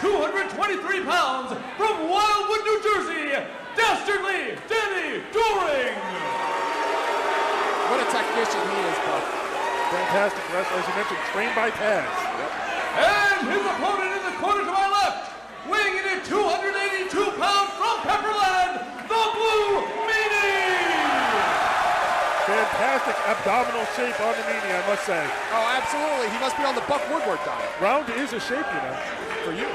223 pounds, from Wildwood, New Jersey, Dastardly Danny Doring. What a technician he is, Buck. Fantastic wrestler, as you mentioned, trained by Taz. Yep. And his opponent in the corner to my left, weighing in at 282 pounds from Pepperland, the Blue Meanie. Fantastic abdominal shape on the Meanie, I must say. Oh, absolutely. He must be on the Buck Woodward diet. Round is a shape, you know. For you.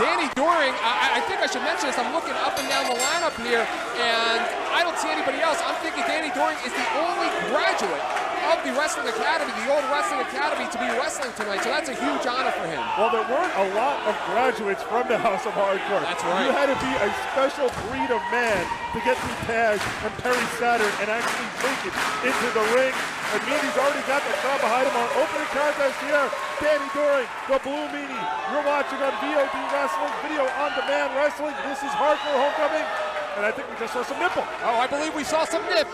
Danny Doring, I think I should mention this. I'm looking up and down the lineup here, and I don't see anybody else. I'm thinking Danny Doring is the only graduate of the Wrestling Academy, the old Wrestling Academy, to be wrestling tonight, so that's a huge honor for him. Well, there weren't a lot of graduates from the House of Hardcore. That's right. You had to be a special breed of man to get through Taz and Perry Saturn and actually make it into the ring. And Meanie's already got the crowd behind him. Our opening contest here, Danny Doring, the Blue Meanie. You're watching on VOD Wrestling, Video On Demand Wrestling. This is Hardcore Homecoming, and I think we just saw some nipple. Oh, I believe we saw some nip.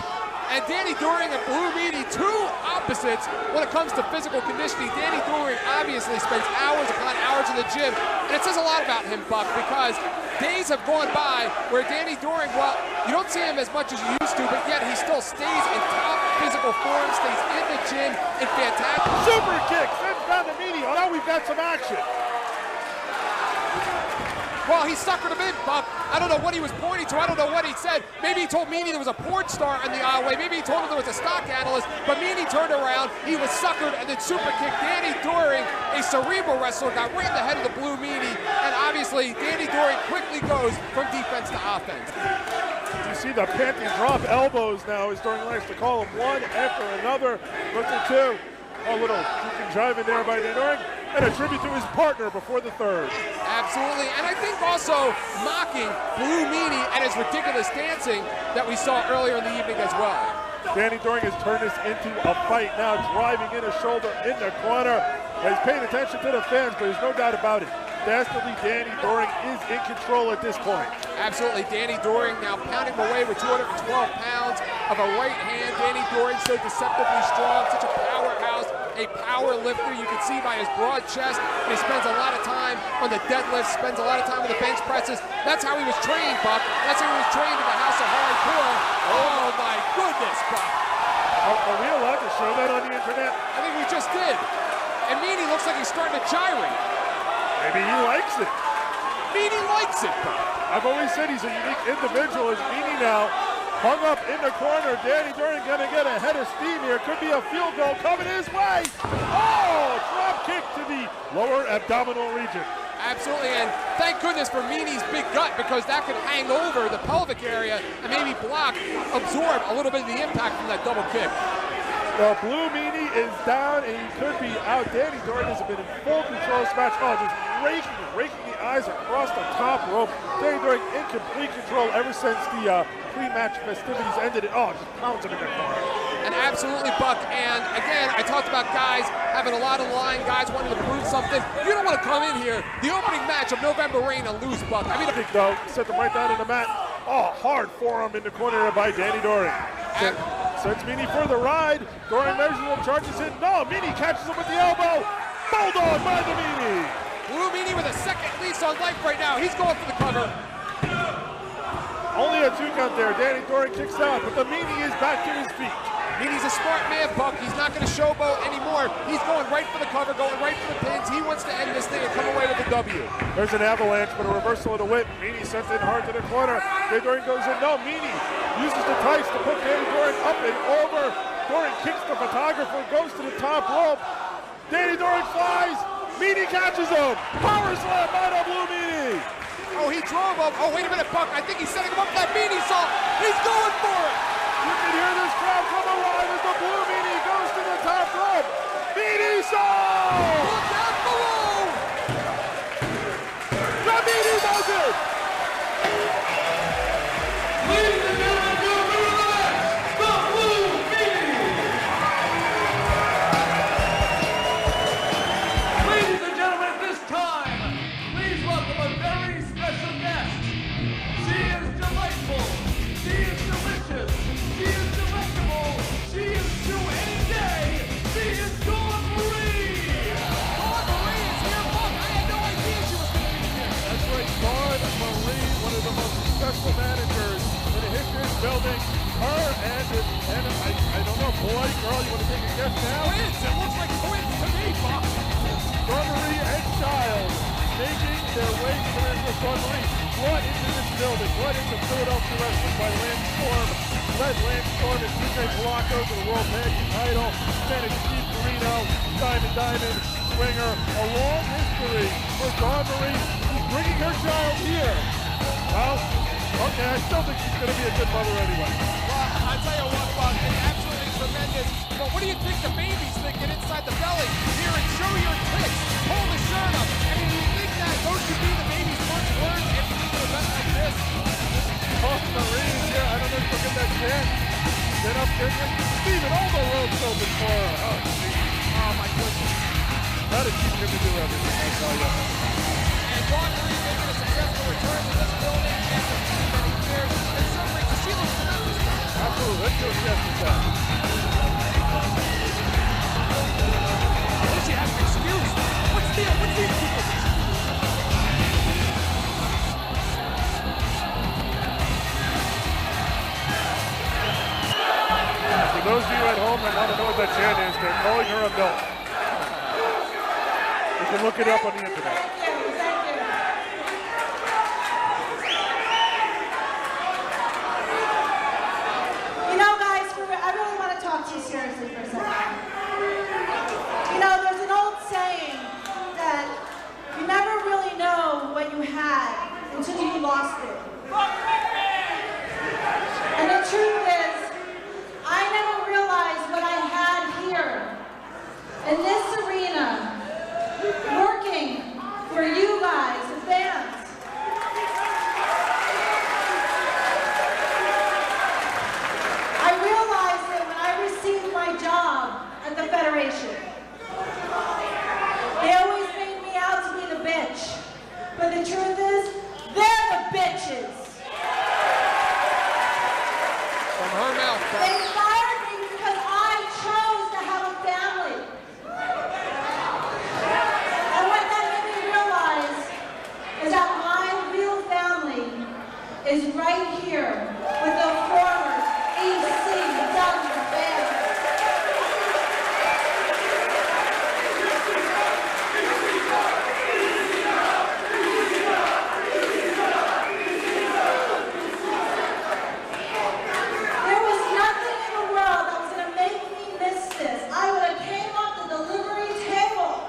And Danny Doring and Blue Meanie, two opposites when it comes to physical conditioning. Danny Doring obviously spends hours upon hours in the gym, and it says a lot about him, Buck, because days have gone by where Danny Doring, well, you don't see him as much as you used to, but yet he still stays in top physical form, stays in the gym, in fantastic. Super kick, sends down the Meanie. Oh, now we've got some action. Well, he suckered him in, Buck. I don't know what he was pointing to. I don't know what he said. Maybe he told Meanie there was a porn star in the aisleway. Maybe he told him there was a stock analyst. But Meanie turned around. He was suckered and then super kicked. Danny Doring, a cerebral wrestler, got right in the head of the Blue Meanie. And obviously, Danny Doring quickly goes from defense to offense. You see the panty drop elbows now as Doring likes to call them one after another. Look at two. A little juke and jive in there by Danny Doring. And a tribute to his partner before the third. Absolutely, and I think also mocking Blue Meanie and his ridiculous dancing that we saw earlier in the evening as well. Danny Doring has turned this into a fight now, driving in a shoulder in the corner. He's paying attention to the fans, but there's no doubt about it. Dastardly Danny Doring is in control at this point. Absolutely, Danny Doring now pounding away with 212 pounds of a right hand. Danny Doring so deceptively strong, such a powerhouse, a power lifter. You can see by his broad chest, he spends a lot of time on the deadlifts, spends a lot of time on the bench presses. That's how he was trained, Buck. That's how he was trained in the House of Hardcore. Oh my goodness, Buck. Are we allowed to show that on the internet? I think we just did. And Meanie looks like he's starting to gyrate. Maybe he likes it. Meanie likes it, Buck. I've always said he's a unique individual. As Meanie now hung up in the corner. Danny Doring gonna get a head of steam here. Could be a field goal coming his way. Oh, drop kick to the lower abdominal region. Absolutely, and thank goodness for Meanie's big gut, because that could hang over the pelvic area and maybe block, absorb a little bit of the impact from that double kick. The Blue Meanie is down and he could be out. Danny Doring has been in full control of this match. Oh, just raking the eyes across the top rope. Danny Doring in complete control ever since the pre-match festivities ended. Oh, just pounds him in the corner. And absolutely, Buck. And again, I talked about guys having a lot on the line, guys wanting to prove something. You don't want to come in here, the opening match of November Rain, and lose, Buck. I mean, though, set them right down on the mat. Oh, hard forearm in the corner by Danny Doring. Sends Meanie for the ride. Doring measures him, charges in. No, Meanie catches him with the elbow. Bulldog by the Meanie. Blue Meanie with a second lease on life right now. He's going for the cover. Only a 2 count there. Danny Doring kicks out, but the Meanie is back to his feet. Meanie's a smart man, Buck. He's not going to showboat anymore. He's going right for the cover, going right for the pins. He wants to end this thing and come away with the W. There's an avalanche, but a reversal of the whip. Meanie sent in hard to the corner. Danny Doring goes in. No, Meanie uses the tights to put Danny Doring up and over. Doring kicks the photographer, goes to the top rope. Danny Doring flies. Meanie catches him. Power slam by the Blue Meanie. Oh, he drove him. Oh, wait a minute, Buck. I think he's setting him up for that Meanie saw. He's going for it. You can hear this crowd come alive as the Blue Meanie goes to the top rope. Meanie saw! Look out below! The Meanie does it! Ladies and gentlemen, the winner of the match, the Blue Meanie. Ladies and gentlemen, at this time, please welcome a very special guest. She is delightful. She is delicious. She is delectable. She is to any their way to the ring with Dawn Marie. Brought into this building, brought into Philadelphia Wrestling by Lance Storm. Led Lance Storm and TJ Polanco to the World Tag Team title. Managed Steve Corino, Diamond, Swinger. A long history for Dawn Marie. She's bringing her child here. Well, okay, I still think she's going to be a good mother anyway. Well, I'll tell you what, Buck, it's absolutely tremendous. But what do you think the baby's thinking inside the belly? Here, and show your tits, pull the shirt up. I mean, you think that those should be the baby's first words after you do an event like this? Dawn Marie here, I don't know if she'll get that chance. Get up there, Steven, all the roads open for her. Oh, geez. Oh, my goodness. How did she get to do everything, I tell you? And Dawn Marie making a successful return to this building after many years. And certainly, she looks tremendous. Absolutely, let's go yes to that. At least she has an excuse. What's these people's excuse? For those of you at home that want to know what that chant is, they're calling her a milk. You can look it up on the internet. You know, guys, I really want to talk to you seriously for a second. You know, there's an old saying that you never really know what you had until you lost it. And the truth is, I never realized what I had here in this arena, working for you guys, the fans. I realized that when I received my job at the Federation, they always made me out to be the bitch. But the truth is, they're the bitches. From her mouth, Buck. They fired me because I chose to have a family. And what that made me realize is that my real family is right here with the former ECW family. There was nothing in the world that was going to make me miss this. I would have came off the delivery table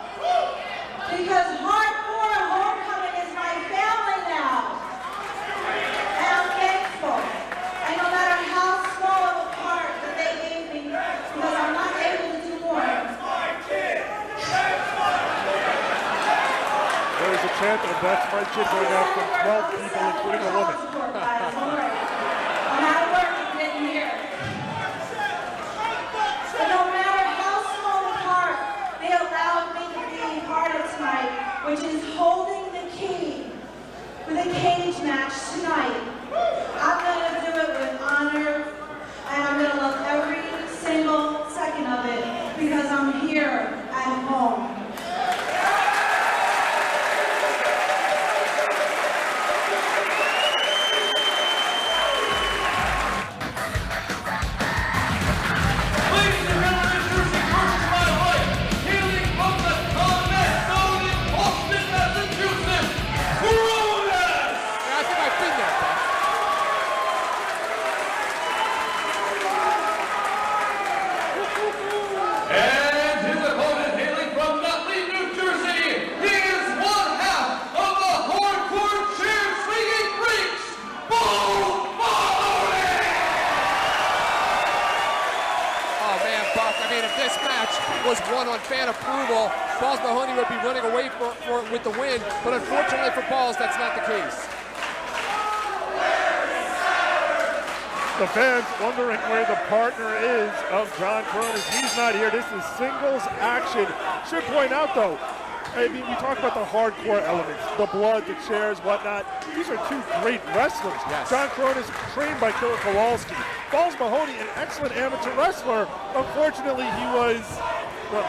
because Hardcore Homecoming is my family now. And I'm thankful. And no matter how small of a part that they gave me, because I'm not able to do more. There is a chant of "That's my kid" going out from 12 people, including a woman. I'm out of work and getting here. But no matter how small a part they allowed me to be part of tonight, which is holding the key for the cage match tonight, I'm going to do it with honor, and I'm going to love every single second of it because I'm here at home. Ladies and gentlemen, introducing first to my right, hailing from the continent known in Boston, Massachusetts, Brutus! I think I've been there, Buck. And his opponent, hailing from Nutley, New Jersey, he is one half of the Hardcore Chair Swinging Freaks, Bull Mahoney! Oh man, Buck, I mean, if this match was won on fan approval, Balls Mahoney would be running away for it with the win, but unfortunately for Balls, that's not the case. The fans wondering where the partner is of John Coronas. He's not here. This is singles action. Should point out though, I mean, we talk about the hardcore elements, the blood, the chairs, whatnot. These are two great wrestlers. Yes. John Coronas, trained by Killer Kowalski. Balls Mahoney, an excellent amateur wrestler. Unfortunately, he was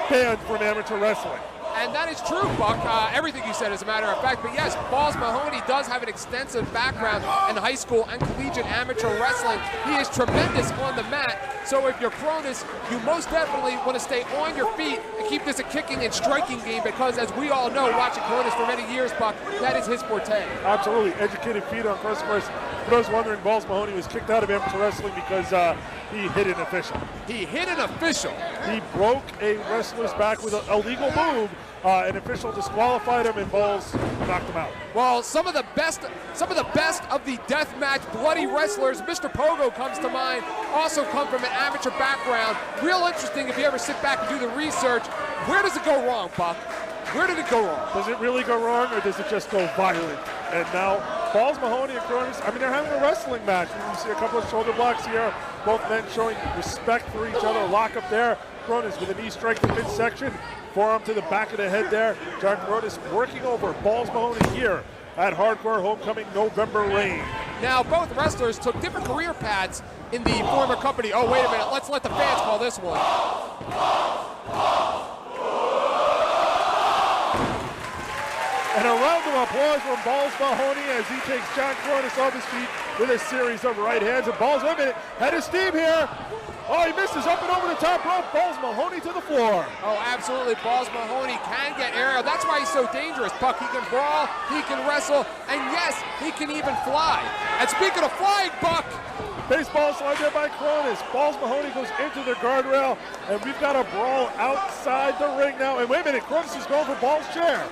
banned from amateur wrestling. And that is true, Buck. Everything you said is a matter of fact. But yes, Balls Mahoney does have an extensive background in high school and collegiate amateur wrestling. He is tremendous on the mat. So if you're Cronus, you most definitely want to stay on your feet and keep this a kicking and striking game, because as we all know, watching Cronus for many years, Buck, that is his forte. Absolutely. Educated feet on first. Of course, for those wondering, Balls Mahoney was kicked out of amateur wrestling because he hit an official. He hit an official. He broke a wrestler's back with a legal move. An official disqualified him, and Balls knocked him out. Well, some of the best of the deathmatch bloody wrestlers, Mr. Pogo comes to mind, also come from an amateur background. Real interesting if you ever sit back and do the research. Where does it go wrong, Buck? Where did it go wrong? Does it really go wrong, or does it just go violent? And now, Balls Mahoney and Cronus, I mean, they're having a wrestling match. You see a couple of shoulder blocks here. Both men showing respect for each other. Lock up there. Cronus with a knee strike to midsection. Forearm to the back of the head there. John Cronus working over Balls Mahoney here at Hardcore Homecoming November Rain. Now, both wrestlers took different career paths in the former company. Oh, wait a minute. Let's let the fans call this one. And a round of applause from Balls Mahoney as he takes John Cronus off his feet with a series of right hands. And Balls, wait a minute, head of steam here. Oh, he misses up and over the top rope. Balls Mahoney to the floor. Oh, absolutely. Balls Mahoney can get aerial. That's why he's so dangerous, Buck. He can brawl, he can wrestle, and yes, he can even fly. And speaking of flying, Buck, baseball slide there by Cronus. Balls Mahoney goes into the guardrail, and we've got a brawl outside the ring now. And wait a minute, Cronus is going for Balls' chair.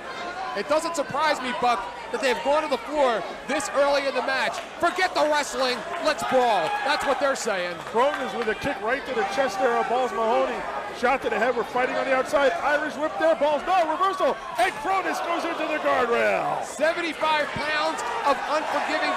it doesn't surprise me, Buck, that they've gone to the floor this early in the match. Forget the wrestling, let's brawl. That's what they're saying. Cronus with a kick right to the chest there of Balls Mahoney. Shot to the head, we're fighting on the outside. Irish whip there, Balls, no, reversal. And Cronus goes into the guardrail. 75 pounds of unforgiving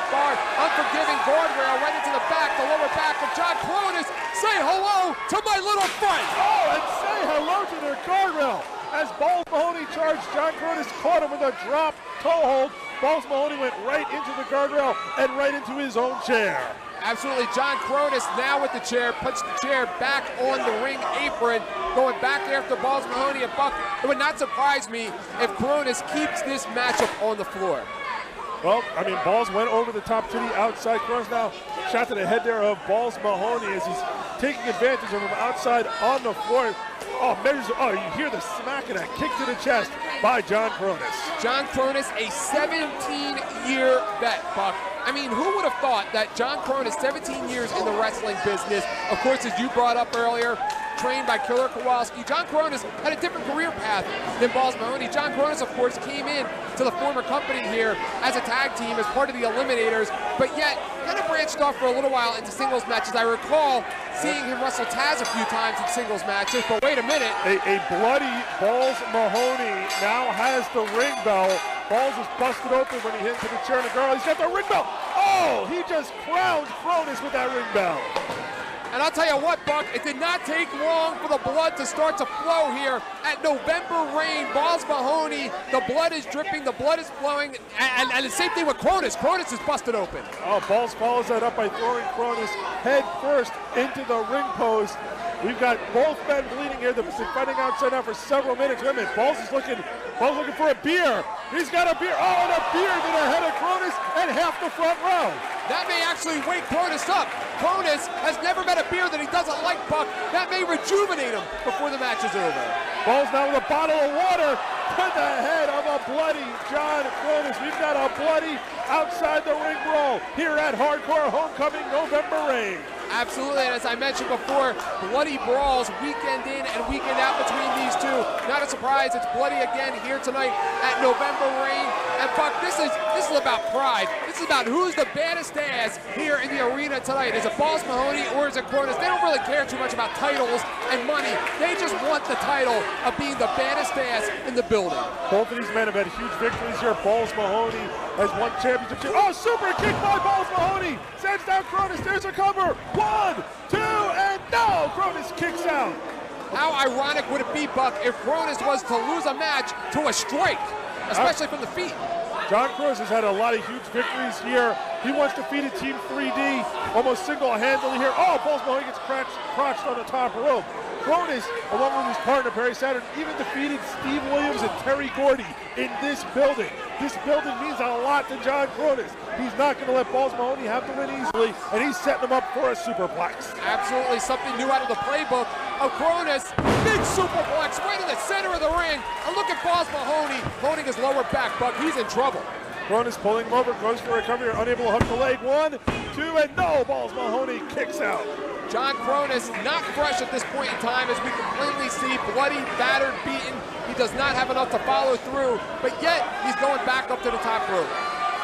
guardrail right into the back, the lower back of John Cronus. Say hello to my little friend. Oh, and say hello to their guardrail. As Balls Mahoney charged, John Cronus caught him with a drop toe hold. Balls Mahoney went right into the guardrail and right into his own chair. Absolutely, John Cronus now with the chair, puts the chair back on the ring apron, going back after Balls Mahoney and Buck. It would not surprise me if Cronus keeps this matchup on the floor. Well, I mean, Balls went over the top to the outside. Cronus now shot to the head there of Balls Mahoney as he's taking advantage of him outside on the floor. Oh, measures, oh, you hear the smack and a kick to the chest by John Cronus. John Cronus, a 17-year vet, Buck. I mean, who would have thought that John Cronus, 17 years in the wrestling business, of course, as you brought up earlier, trained by Killer Kowalski. John Cronus had a different career path than Balls Mahoney. John Cronus, of course, came in to the former company here as a tag team, as part of the Eliminators, but yet kind of branched off for a little while into singles matches. I recall seeing him wrestle Taz a few times in singles matches, but wait a minute. A bloody Balls Mahoney now has the ring bell. Balls is busted open when he hit into the chair in the girl. He's got the ring bell. Oh, he just crowned Cronus with that ring bell. And I'll tell you what, Buck, it did not take long for the blood to start to flow here at November Rain. Balls Mahoney, the blood is dripping, the blood is flowing, and the same thing with Cronus. Cronus is busted open. Oh, Balls follows that up by throwing Cronus head first into the ring post. We've got both men bleeding here. They've been fighting outside now for several minutes. Wait a minute, Balls looking for a beer. He's got a beer. Oh, and a beer to the head of Cronus and half the front row. That may actually wake Cronus up. Cronus has never met a beer that he doesn't like, Buck. That may rejuvenate him before the match is over. Balls now with a bottle of water to the head of a bloody John Cronus. We've got a bloody outside the ring brawl here at Hardcore Homecoming November Rain. Absolutely, and as I mentioned before, bloody brawls weekend in and weekend out between these two. Not a surprise, it's bloody again here tonight at November Rain. And Buck, this is about pride. This is about who's the baddest ass here in the arena tonight. Is it Balls Mahoney or is it Cronus? They don't really care too much about titles and money. They just want the title of being the baddest ass in the building. Both of these men have had huge victories here. Balls Mahoney has won championship. Oh, super kick by Balls Mahoney. Sends down Cronus. There's a cover. 1, 2, and no! Cronus kicks out. How ironic would it be, Buck, if Cronus was to lose a match to a strike, especially from the feet? John Cronus has had a lot of huge victories here. He once defeated Team 3D almost single-handedly here. Oh, Balls Mahoney gets crotched on the top rope. Cronus, along with his partner Perry Saturn, even defeated Steve Williams and Terry Gordy in this building. This building means a lot to John Cronus. He's not going to let Balls Mahoney have the win easily, and he's setting him up for a superplex. Absolutely something new out of the playbook of Cronus. Big superplex right in the center of the ring. And look at Balls Mahoney holding his lower back, Buck. He's in trouble. Cronus pulling him over, goes for recovery, unable to hook the leg. 1, 2, and no! Balls Mahoney kicks out. John Cronus not fresh at this point in time, as we can plainly see, bloody, battered, beaten. He does not have enough to follow through, but yet he's going back up to the top rope.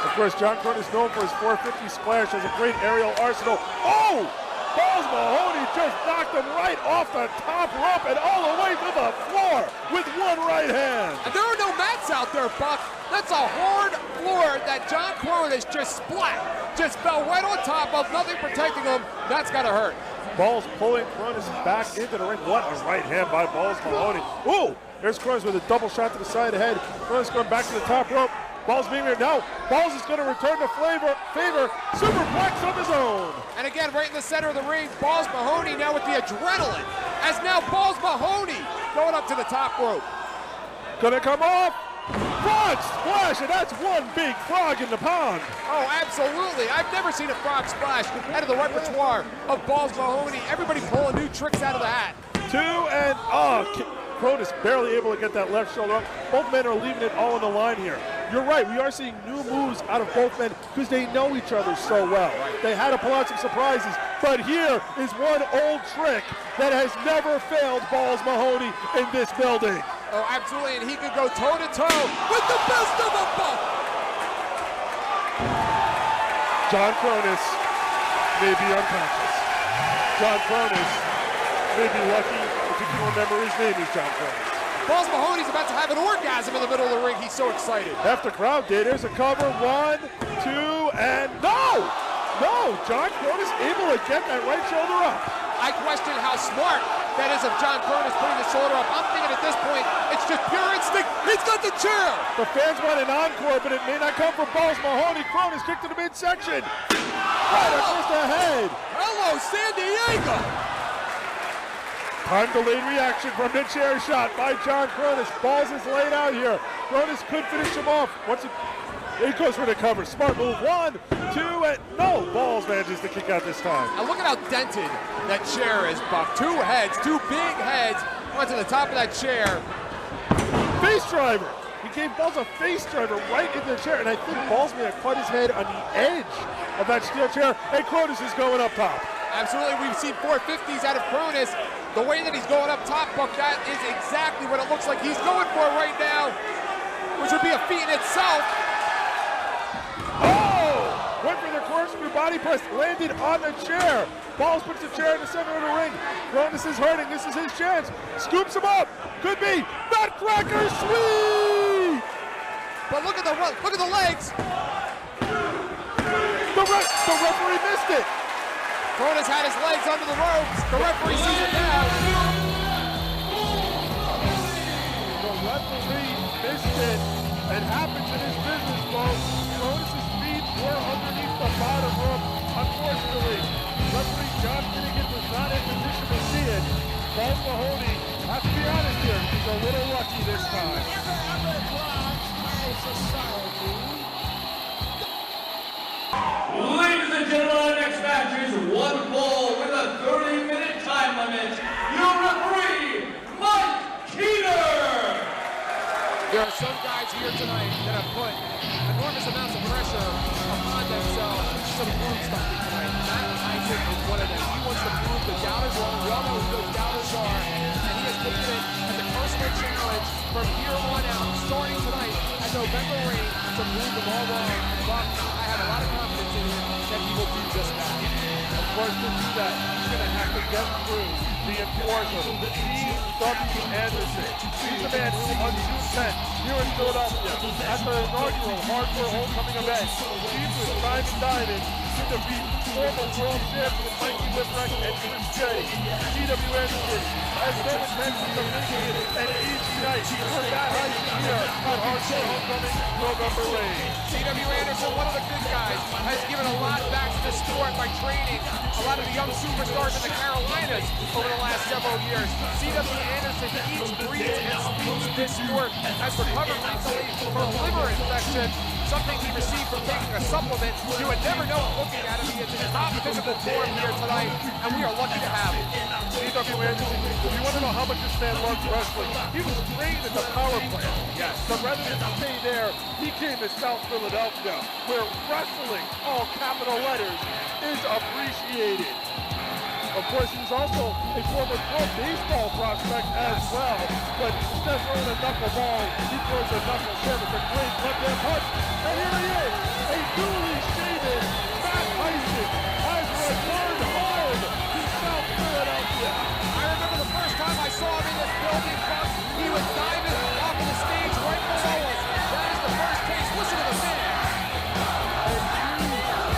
Of course, John Cronus known for his 450 splash, has a great aerial arsenal. Oh! Balls Mahoney just knocked him right off the top rope and all the way to the floor with one right hand. And there are no mats out there, Buck. That's a hard floor that John Cronus just splat. Just fell right on top of, nothing protecting him. That's gotta hurt. Balls pulling Cronus back into the ring. What a right hand by Balls Mahoney. Ooh! There's Cronus with a double shot to the side of the head. Cronus going back to the top rope. Balls being here now. Balls is going to return to favor. Superplex of his own. And again, right in the center of the ring, Balls Mahoney now with the adrenaline. As now Balls Mahoney going up to the top rope. Gonna come off. Frog splash, and that's one big frog in the pond. Oh, absolutely. I've never seen a frog splash out of the repertoire of Balls Mahoney. Everybody pulling new tricks out of the hat. 2 and Cronus barely able to get that left shoulder up. Both men are leaving it all on the line here. You're right, we are seeing new moves out of both men because they know each other so well. They had to pull out some surprises, but here is one old trick that has never failed Balls Mahoney in this building. Oh, absolutely, and he could go toe-to-toe with the best of them both. John Cronus may be unconscious. John Cronus may be lucky if you can remember his name is John Cronus. Balls Mahoney's about to have an orgasm in the middle of the ring. He's so excited. Half the crowd did. There's a cover. 1, 2, and no! No! John Cronus able to get that right shoulder up. I question how smart that is of John Cronus putting the shoulder up. I'm thinking at this point, it's just pure instinct. He's got the chair. The fans want an encore, but it may not come from Balls Mahoney. Cronus kicked to the midsection. Right across the head. Hello, San Diego. Time delayed reaction from the chair shot by John Cronus. Balls is laid out here. Cronus could finish him off. He goes for the cover. Smart move. 1, 2, and no! Balls manages to kick out this time. Now look at how dented that chair is, Buck. 2 heads, 2 big heads went to the top of that chair. Face driver. He gave Balls a face driver right into the chair, and I think Balls may have caught his head on the edge of that steel chair, and Cronus is going up top. Absolutely, we've seen 450s out of Cronus. The way that he's going up top, Buck, that is exactly what it looks like he's going for right now, which would be a feat in itself. Oh! Went for the corkscrew body press, landed on the chair. Balls puts the chair in the center of the ring. Cronus is hurting. This is his chance. Scoops him up. Could be Nutcracker sweep. But look at the legs. The referee missed it. Cronus had his legs under the ropes. The referee sees it now. The referee missed it. It happens in his business, folks. Cronus' feet were underneath the bottom rope. Unfortunately, referee John Finnegan was not in position to see it. Balls Mahoney, have to be honest here, he's a little lucky this time. Ladies and gentlemen, our next match is 1 fall with a 30-minute time limit. Your referee, Mike Keeter. There are some guys here tonight that have put enormous amounts of pressure upon themselves to prove something tonight. Matt Isaac is one of them. He wants to prove the doubters wrong. We all know who those doubters are, and he has taken it as a personal challenge from here on out, starting tonight at November Ring, to prove them all wrong. But I have a lot of confidence in him that he will do just that. Of course, to do that, he's going to have to get through the enforcer, E.W. Anderson. He's the man who, on June 10th, here in Philadelphia, at the inaugural Hardcore Homecoming event, Chief was time and dining to defeat former world champion Mikey Whipwreck and Chris J. E.W. Anderson has no intention of making it an easy night for that high here on Hardcore Homecoming November Ring. E.W. Anderson, one of the good guys, has given a lot back to the sport by training a lot of the young superstars superstars in the Carolinas over the last several years. C.W. Anderson eats, breathes, and speaks this sport, has recovered mentally from a liver infection, something he received from taking a supplement. You would never know it looking at him. He is in top physical form here tonight, and we are lucky to have him. C.W. Anderson, if you want to know how much this man loves wrestling, he was trained at the power plant. Yes. But rather than stay there, he came to South Philadelphia, where wrestling, all capital letters, is appreciated. Of course, he's also a former pro baseball prospect as well. But instead of throwing a knuckleball, he throws a knuckle slam with a great left-hand punch. And here he is, a newly shaven Matt Tyson has returned home to South Philadelphia. I remember the first time I saw him in this building, Buck, he was diving off of the stage right below us. That is the first case. Listen to the fans.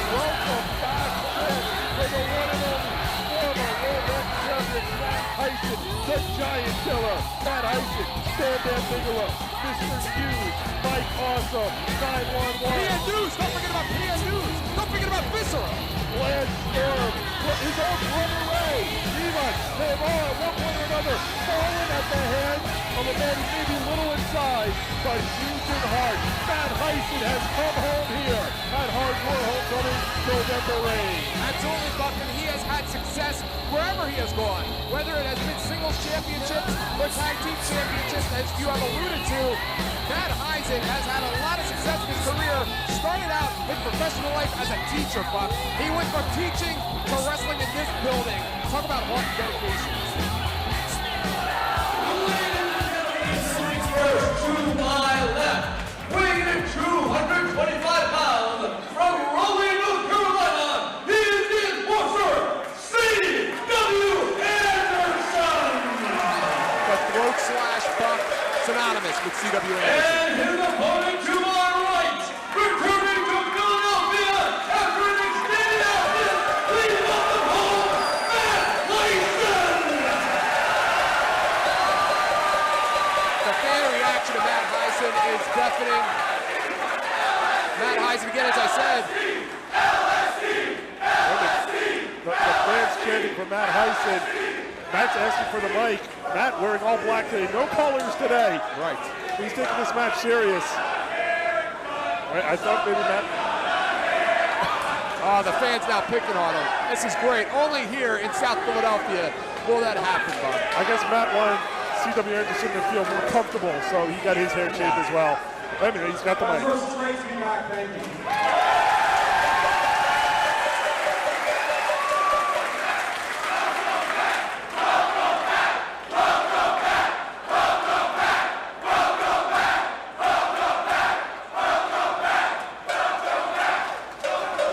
Welcome back to the one and only former World Heavyweight Champion Matt Tyson, the Giant Killer. Matt Tyson, Bam Bam Bigelow, Mr. Hughes, Mike Awesome, 911. P.N. News, don't forget about P.N. News. Don't forget about Viscera. Lance Storm, his own brother Ray, Devon, they have all at one point or another fallen at the hands of a man who may be little in size, but huge in heart. Matt Tyson has come home here at Hardcore Homecoming November Rain. Absolutely, Buck, and he has had success wherever he has gone. Whether it has been singles championships or tag team championships, as you have alluded to, Matt Tyson has had a lot of success in his career. Started out his professional life as a teacher, Buck. He went from teaching to wrestling in this building. Talk about heart and dedication. First to my left, weighing in 225 pounds, from Raleigh, North Carolina, he is the enforcer, C.W. Anderson! The throat slash Buck, synonymous with C.W. Anderson. And his opponent to my right, returning to Philadelphia after an extended absence, please welcome home, Matt Tyson! The fan reaction to Matt Tyson is deafening. Matt Tyson, again, as I said. The fans chanting for Matt Tyson. Matt's asking for the mic. Matt wearing all black today. No colors today. Right. He's taking this match serious. I thought maybe Matt... Oh, the fans now picking on him. This is great. Only here in South Philadelphia will that happen, Bob. I guess Matt wanted C.W. Anderson to feel more comfortable, so he got his hair shaved as well. I mean, he's got the mic. It's great to be back, thank you.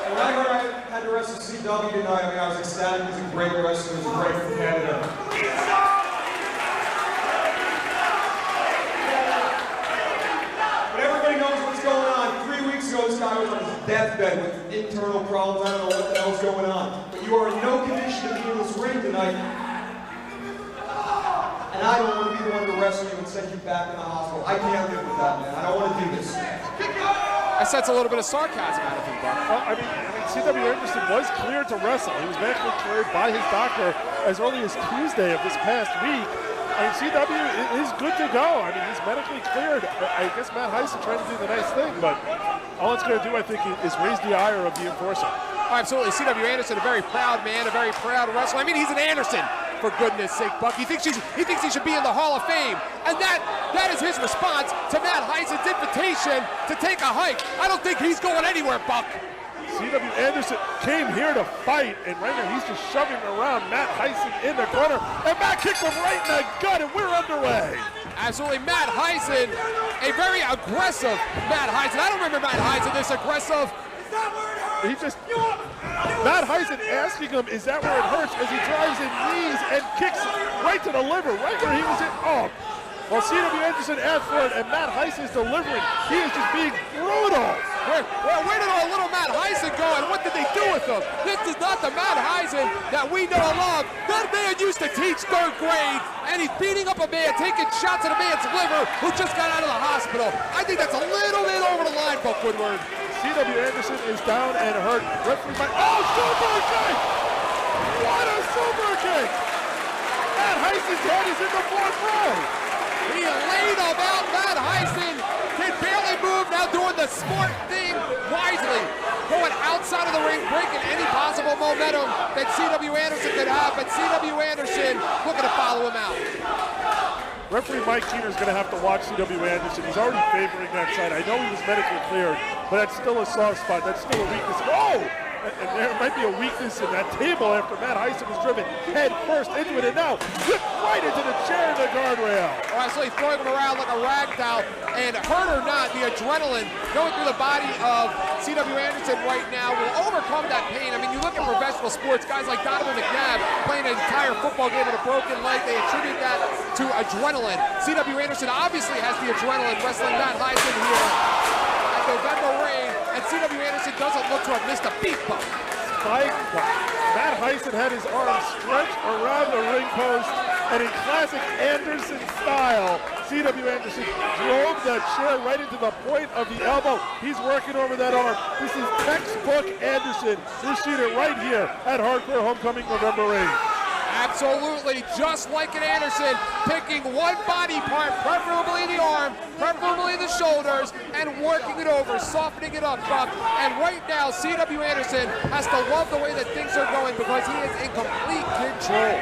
When I heard I had to wrestle CW tonight, I mean, I was ecstatic. He's a great wrestler. He's a great competitor. But everybody knows what's going on. 3 weeks ago, this guy was on his deathbed with internal problems. I don't know what the hell's going on. But you are in no condition to be in this ring tonight. And I don't want to be the one to wrestle you and send you back in the hospital. I can't live with that, man. I don't want to do this. I sense a little bit of sarcasm out of him, Bob. Well, I mean, C.W. Anderson was cleared to wrestle. He was medically cleared by his doctor as early as Tuesday of this past week. I mean, C.W. is good to go. I mean, he's medically cleared. I guess Matt Tyson trying to do the nice thing, but all it's going to do, I think, is raise the ire of the enforcer. Oh, absolutely. C.W. Anderson, a very proud man, a very proud wrestler. I mean, he's an Anderson, for goodness sake, Buck. He thinks he should be in the Hall of Fame. And that is his response to Matt Tyson's invitation to take a hike. I don't think he's going anywhere, Buck. C.W. Anderson came here to fight, and right now he's just shoving around Matt Tyson in the corner, and Matt kicked him right in the gut, and we're underway. Absolutely, Matt Tyson, a very aggressive Matt Tyson. I don't remember Matt Tyson this aggressive. He just, Matt Tyson asking him, is that where it hurts, as he drives in knees and kicks right to the liver, right where he was in. Oh, well, C.W. Anderson asked for it, and Matt Tyson is delivering. He is just being brutal. Where did our little Matt Tyson go, and what did they do with him? This is not the Matt Tyson that we know and love. That man used to teach 3rd grade, and he's beating up a man, taking shots at a man's liver who just got out of the hospital. I think that's a little bit over the line, Buck Woodward. C.W. Anderson is down and hurt. Referee might, oh, super kick! What a super kick! Matt Heison's head is in the fourth row. He laid him out. Matt Heisen can barely move, now doing the smart thing wisely. Going outside of the ring, breaking any possible momentum that C.W. Anderson could have, but C.W. Anderson looking to follow him out. Referee Mike Keener is going to have to watch C.W. Anderson. He's already favoring that side. I know he was medically cleared, but that's still a soft spot. That's still a weakness. Oh! And there might be a weakness in that table after Matt Heisen was driven head first into it, and now whipped right into the chair and the guardrail. Oh, I saw he throwing him around like a rag doll, and hurt or not, the adrenaline going through the body of C.W. Anderson right now will overcome that pain. I mean, you look at professional sports, guys like Donovan McNabb playing an entire football game with a broken leg, they attribute that to adrenaline. C.W. Anderson obviously has the adrenaline wrestling Matt Heisen here at November Rain, and C.W. Anderson doesn't look to have missed a beat bump. Spike bump. Matt Heisen had his arms stretched around the ring post, and in classic Anderson style, C.W. Anderson drove that chair right into the point of the elbow. He's working over that arm. This is textbook Anderson. You're seeing it right here at Hardcore Homecoming November 8th. Absolutely, just like an Anderson, picking one body part, preferably the arm, preferably the shoulders, and working it over, softening it up, Buck. And right now, C.W. Anderson has to love the way that things are going because he is in complete control.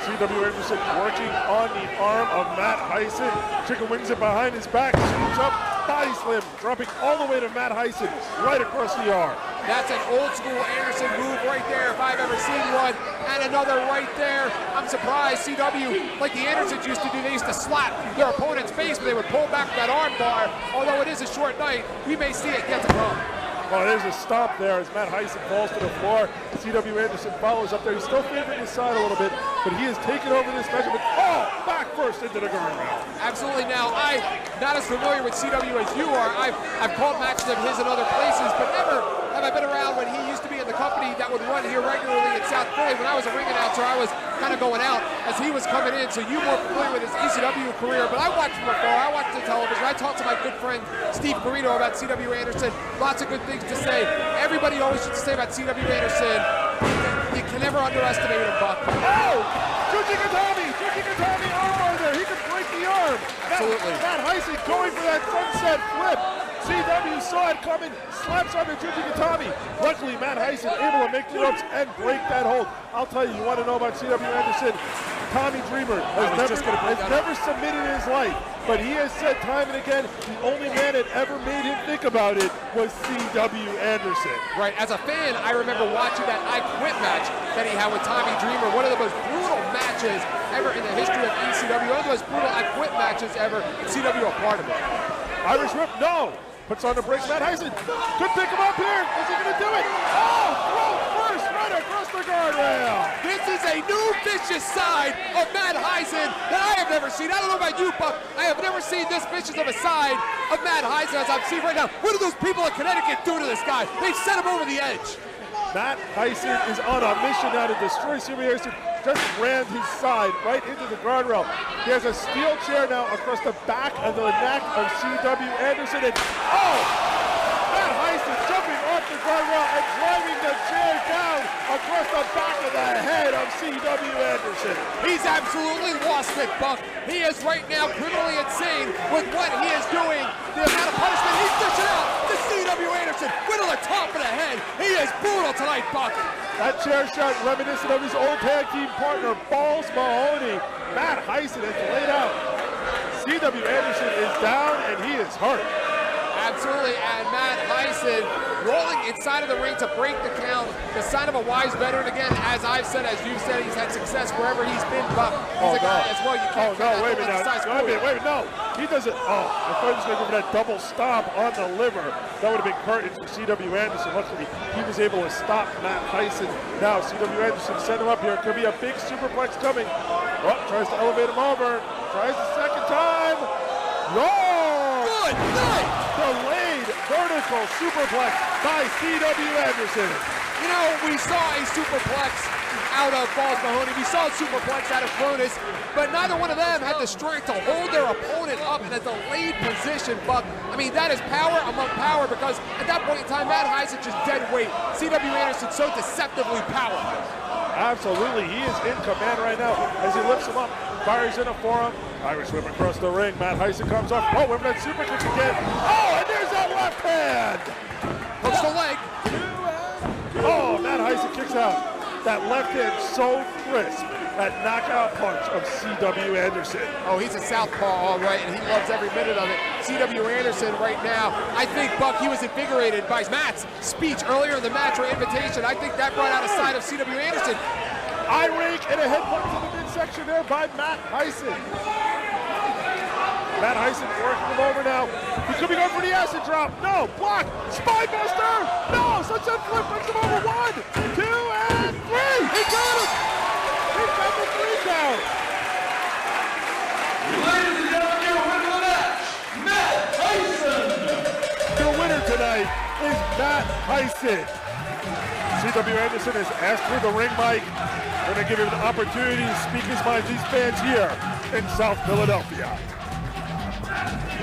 C.W. Anderson working on the arm of Matt Heisen. Chicken wings it behind his back, scoops up, body slam, dropping all the way to Matt Heisen, right across the arm. That's an old school Anderson move right there, if I've ever seen one. And another right there. I'm surprised C.W., like the Andersons used to do, they used to slap their opponent's face, but they would pull back that arm bar. Although it is a short night, we may see it yet to come. Well, there's a stop there as Matt Heisen falls to the floor. C.W. Anderson follows up there. He's still favoring his side a little bit, but he has taken over this measurement. Oh, back first into the guardrail. Absolutely. Now, I'm not as familiar with C.W. as you are. I've called matches of his in other places, but never have I been around when he used to be in the company that would run here regularly in South Philly. When I was a ring announcer, I was kind of going out as he was coming in, so you more familiar with his ECW career, but I watched from afar. I watched the television. I talked to my good friend Steve Carino about C.W. Anderson. Lots of good things to say. Everybody always used to say about C.W. Anderson, you can never underestimate him, Buck. Oh! Jujigatami arm there. He can break the arm. Absolutely. Matt Heisen going for that sunset flip. CW saw it coming, slaps on the Jujigatami. Luckily, Matt Heisen able to make the ropes and break that hold. I'll tell you want to know about C.W. Anderson? Tommy Dreamer has never submitted in his life, but he has said time and again, the only man that ever made him think about it was C.W. Anderson. Right, as a fan, I remember watching that I Quit match that he had with Tommy Dreamer, one of the most brutal matches ever in the history of ECW, one of the most brutal I Quit matches ever, and C.W. a part of it. Irish whip, no. Puts on the brakes, Matt Heisen. Could pick him up here. Is he going to do it? Oh, throw first, right across the guardrail. This is a new vicious side of Matt Heisen that I have never seen. I don't know about you, Buck. I have never seen this vicious of a side of Matt Heisen as I'm seeing right now. What do those people in Connecticut do to this guy? They've sent him over the edge. Matt Heisen is on a mission now to destroy C.W. Anderson. Just rammed his side right into the guardrail. He has a steel chair now across the back of the neck of C.W. Anderson. And oh! Matt Heisen jumping off the guardrail and driving the chair down across the back of the head of C.W. Anderson. He's absolutely lost it, Buck. He is right now criminally insane with what he is doing. The amount of punishment he's dishing out to C.W. Anderson with the top of the head. He is brutal tonight, Buck. That chair shot reminiscent of his old tag team partner, Balls Mahoney. Matt Heisen has laid out. C.W. Anderson is down and he is hurt. Absolutely, and Matt Heisen rolling inside of the ring to break the count. The sign of a wise veteran. Again, as I've said, as you've said, he's had success wherever he's been, Buck. He's a guy as well. You can't wait a minute, no. He doesn't, I thought he was going to go for that double stomp on the liver. That would have been curtains for C.W. Anderson. Luckily, he was able to stop Matt Heisen. Now, C.W. Anderson sent him up here. Could be a big superplex coming. Oh, tries to elevate him over. Tries the second time. No! Good night! Delayed vertical superplex by C.W. Anderson. You know, we saw a superplex out of Balls Mahoney. We saw a superplex out of Cronus, but neither one of them had the strength to hold their opponent up in a delayed position, Buck. I mean, that is power among power because at that point in time, Matt Heisen just dead weight. C.W. Anderson so deceptively powerful. Absolutely, he is in command right now as he lifts him up, fires in a forearm. Irish whip across the ring. Matt Heisen comes up. Oh, with that super kick again. Oh, and there's that left hand. Hooks the leg. Oh, Matt Heisen kicks out. That left hand so crisp. That knockout punch of C.W. Anderson. Oh, he's a southpaw, all right, and he loves every minute of it. C.W. Anderson right now, I think, Buck, he was invigorated by Matt's speech earlier in the match or invitation. I think that brought out a side of C.W. Anderson. Eye rake and a headbutt to the midsection there by Matt Heisen. Matt Heisen working him over now. He could be going for the acid drop. No, block, spine buster. No, sunset flip brings him over. 1, 2, and 3. He got him. He got the 3 count. Ladies and gentlemen, your winner of the match, Matt Heisen. Your winner tonight is Matt Heisen. C.W. Anderson has asked for the ring mic. We're going to give him an opportunity to speak his mind to these fans here in South Philadelphia.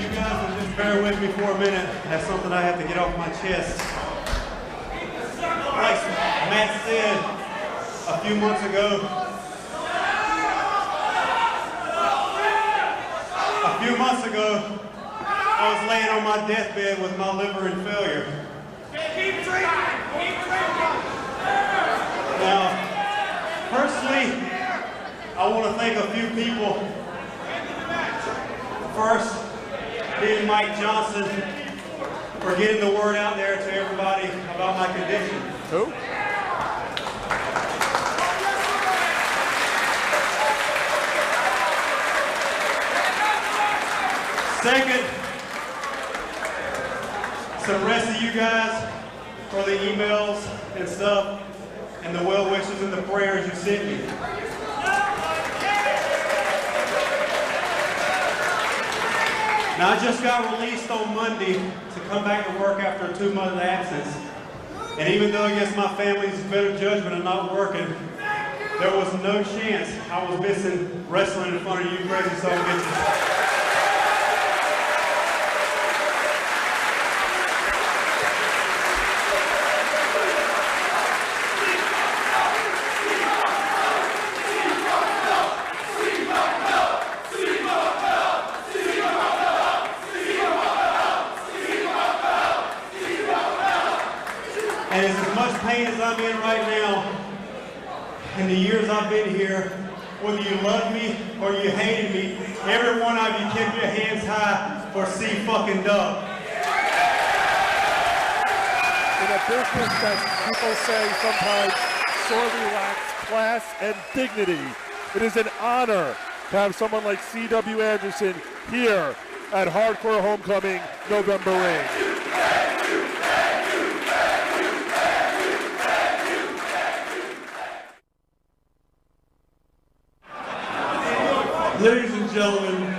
You guys will just bear with me for a minute. That's something I have to get off my chest. Like Matt said a few months ago, I was laying on my deathbed with my liver in failure. Keep drinking! Keep drinking! Now, personally, I want to thank a few people. First, being Mike Johnson for getting the word out there to everybody about my condition. Who? Second, the rest of you guys for the emails and stuff and the well wishes and the prayers you sent me. Now, I just got released on Monday to come back to work after a 2-month absence. And even though against my family's better judgment of not working, there was no chance I was missing wrestling in front of you crazy son of bitches. And as much pain as I'm in right now, in the years I've been here, whether you loved me or you hated me, every one of you kept your hands high for C-fucking-dub. In a business that people say sometimes sorely lacks class and dignity, it is an honor to have someone like C.W. Anderson here at Hardcore Homecoming November Ring. Ladies and gentlemen,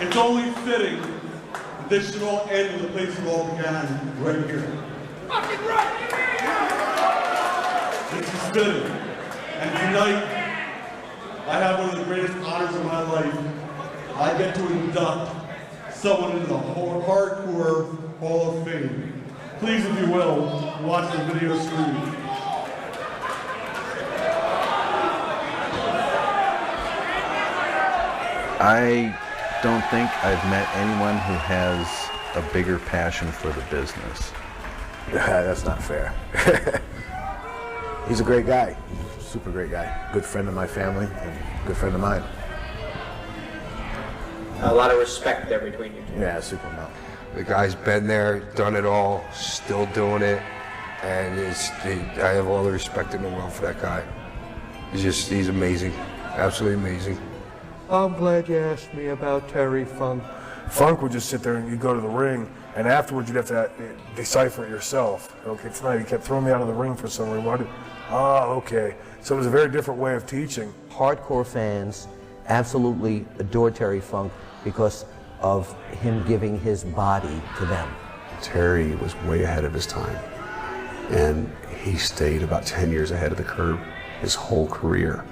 it's only fitting that this should all end with the place it all began, right here. Fucking right! This is fitting. And tonight, I have one of the greatest honors of my life. I get to induct someone into the Hardcore Hall of Fame. Please, if you will, watch the video screen. I don't think I've met anyone who has a bigger passion for the business. That's not fair. He's a great guy, super great guy. Good friend of my family and good friend of mine. A lot of respect there between you two. Yeah, super amount. The guy's been there, done it all, still doing it, and I have all the respect in the world for that guy. He's amazing, absolutely amazing. I'm glad you asked me about Terry Funk. Funk would just sit there and you'd go to the ring, and afterwards you'd have to decipher it yourself. Okay, tonight he kept throwing me out of the ring for some reason. Okay. So it was a very different way of teaching. Hardcore fans absolutely adore Terry Funk because of him giving his body to them. Terry was way ahead of his time, and he stayed about 10 years ahead of the curve his whole career.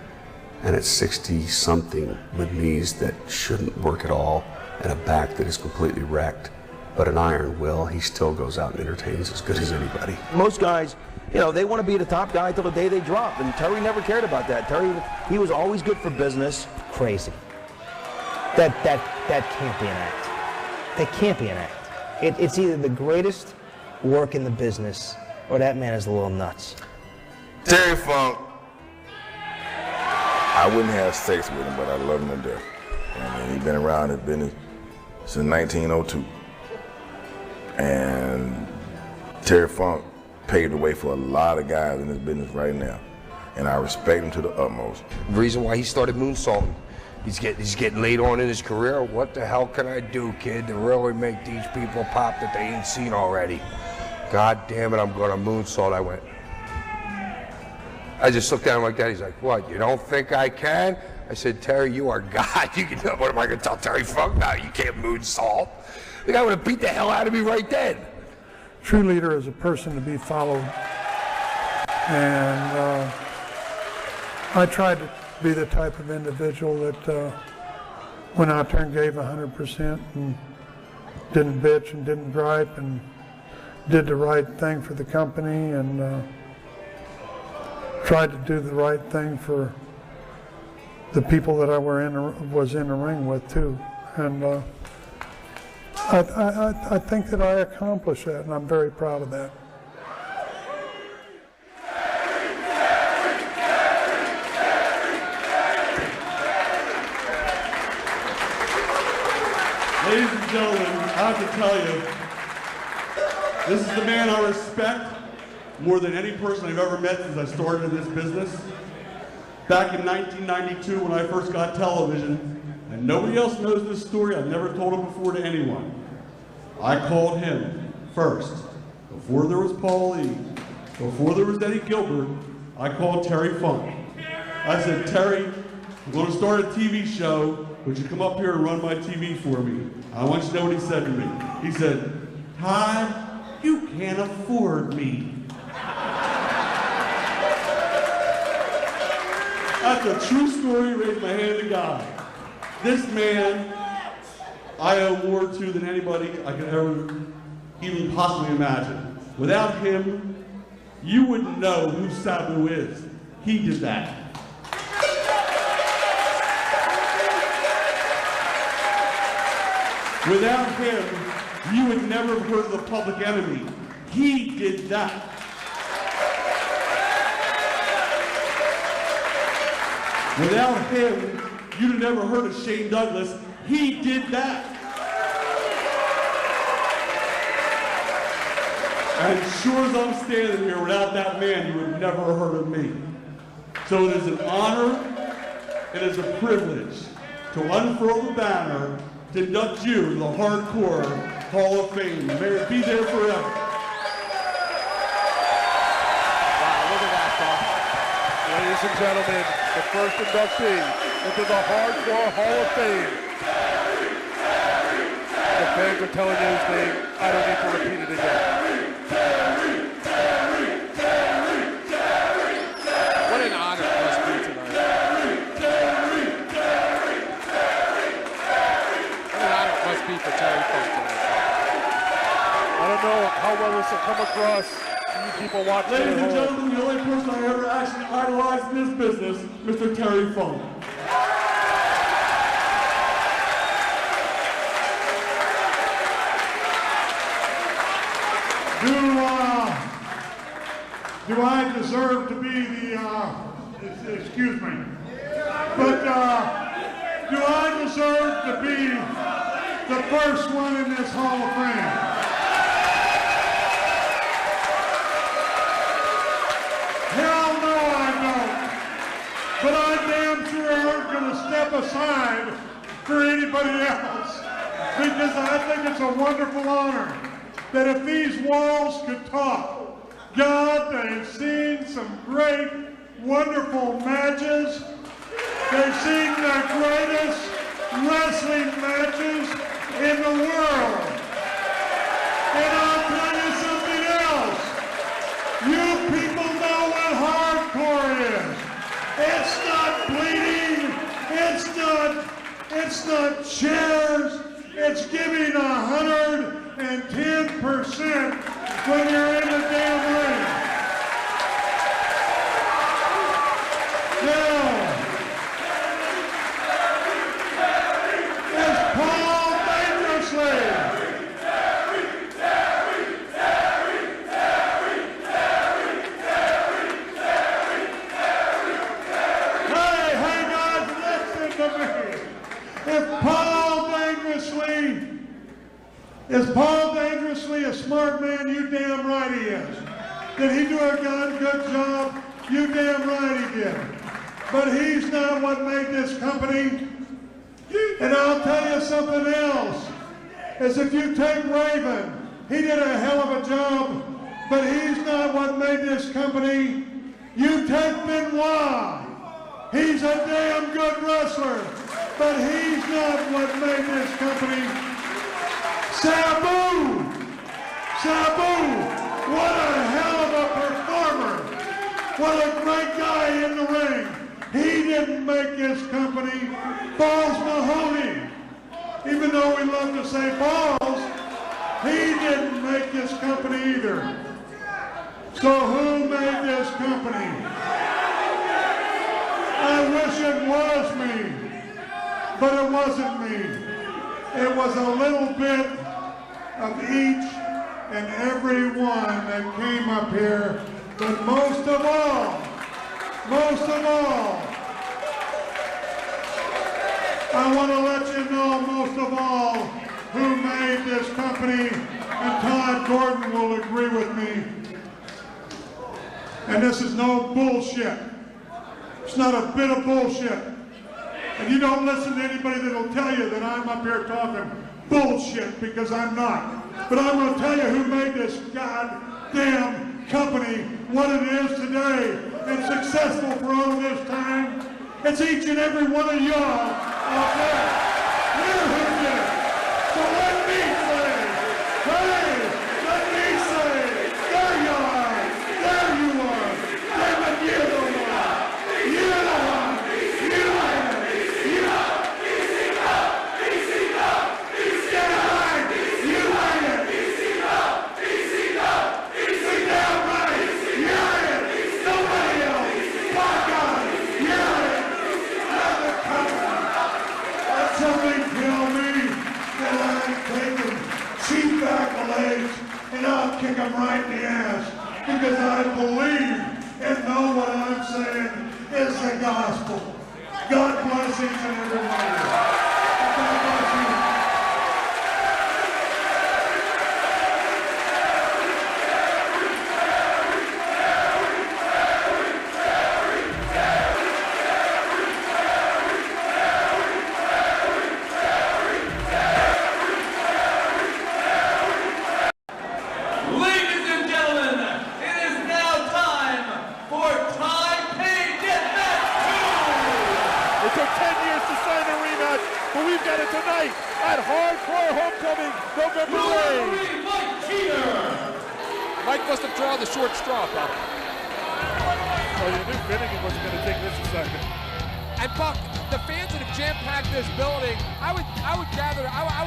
And at 60-something, with knees that shouldn't work at all, and a back that is completely wrecked, but an iron will, he still goes out and entertains as good as anybody. Most guys, you know, they want to be the top guy till the day they drop, and Terry never cared about that. Terry, he was always good for business. Crazy. That can't be an act. That can't be an act. It's either the greatest work in the business, or that man is a little nuts. Terry Funk. I wouldn't have sex with him, but I love him to death. I mean, he's been around his business since 1902. And Terry Funk paved the way for a lot of guys in this business right now. And I respect him to the utmost. The reason why he started moonsaulting, he's getting late on in his career. What the hell can I do, kid, to really make these people pop that they ain't seen already? God damn it, I'm gonna moonsault. I just looked at him like that. He's like, what, you don't think I can? I said, Terry, you are God. You can, what am I gonna tell Terry Funk now? You can't moonsault. The guy would have beat the hell out of me right then. True leader is a person to be followed. And I tried to be the type of individual that went out there and gave 100% and didn't bitch and didn't gripe and did the right thing for the company and tried to do the right thing for the people that I was in the ring with too. And I think that I accomplished that, and I'm very proud of that. Ladies and gentlemen, I have to tell you, this is the man I respect more than any person I've ever met since I started in this business. Back in 1992 when I first got television, and nobody else knows this story, I've never told it before to anyone. I called him first. Before there was Paul Lee, before there was Eddie Gilbert, I called Terry Funk. I said, Terry, I'm going to start a TV show. Would you come up here and run my TV for me? I want you to know what he said to me. He said, Todd, you can't afford me. That's a true story. Raise my hand to God. This man, I owe more to than anybody I could ever even possibly imagine. Without him, you wouldn't know who Sabu is. He did that. Without him, you would never have heard of the Public Enemy. He did that. Without him, you'd have never heard of Shane Douglas. He did that. And sure as I'm standing here, without that man, you would have never heard of me. So it is an honor, it is a privilege to unfurl the banner to induct you to the Hardcore Hall of Fame. May it be there forever. Wow, look at that, Bob. Ladies and gentlemen, the first inductee into the Hardcore Hall of Fame. The fans are telling you his name. I don't need to repeat it again. What an honor it must be tonight. Be for Terry Funk tonight. I don't know how well this will come across to you people watching. Ladies and gentlemen, the only person I ever actually idolized in this business, Mr. Terry Funk. Do I deserve to be the, excuse me, but do I deserve to be the first one in this Hall of Fame? Hell no, I don't. But I damn sure aren't going to step aside for anybody else, because I think it's a wonderful honor that if these walls could talk, God, they've seen some great, wonderful matches. They've seen the greatest wrestling matches in the world. And I'll tell you something else. You people know what hardcore is. It's not bleeding it's not chairs, it's giving 110% when you're in the damn ring. Now, it's Paul Dangerously. Hey guys, listen to me. Is Paul Dangerously a smart man? You damn right he is. Did he do a good job? You damn right he did. But he's not what made this company. And I'll tell you something else, is if you take Raven, he did a hell of a job, but he's not what made this company. You take Benoit, he's a damn good wrestler, but he's not what made this company. Sabu, what a hell of a performer. What a great guy in the ring. He didn't make his company. Balls Mahoney, even though we love to say Balls, he didn't make this company either. So who made this company? I wish it was me, but it wasn't me. It was a little bit of each and every one that came up here, but most of all, I want to let you know, most of all, who made this company, and Todd Gordon will agree with me. And this is no bullshit. It's not a bit of bullshit. And you don't listen to anybody that'll tell you that I'm up here talking bullshit, because I'm not. But I'm going to tell you who made this goddamn company what it is today and successful for all this time. It's each and every one of y'all out there. You're who did it. So let me say, hey, let me say, there you are. There you are. David, you're the one. You're the one. You win it. You get right. You win it. You're damn right. You're it. Nobody else. My God. You're it. You're the company. Let somebody tell me that I'm taking cheap accolades and I'll kick them right in the ass, because I believe and know what I'm saying is the gospel. God bless each and every one of you. God bless you. Ladies and gentlemen, it is now time for Taipei Deathmatch 2! It took 10 years to sign a rematch, but we've got it tonight at Hardcore Homecoming, November 8th. Mike must have drawn the short straw, Buck. Well, you knew Finnegan wasn't going to take this a second. And Buck, the fans that have jam-packed this building, I would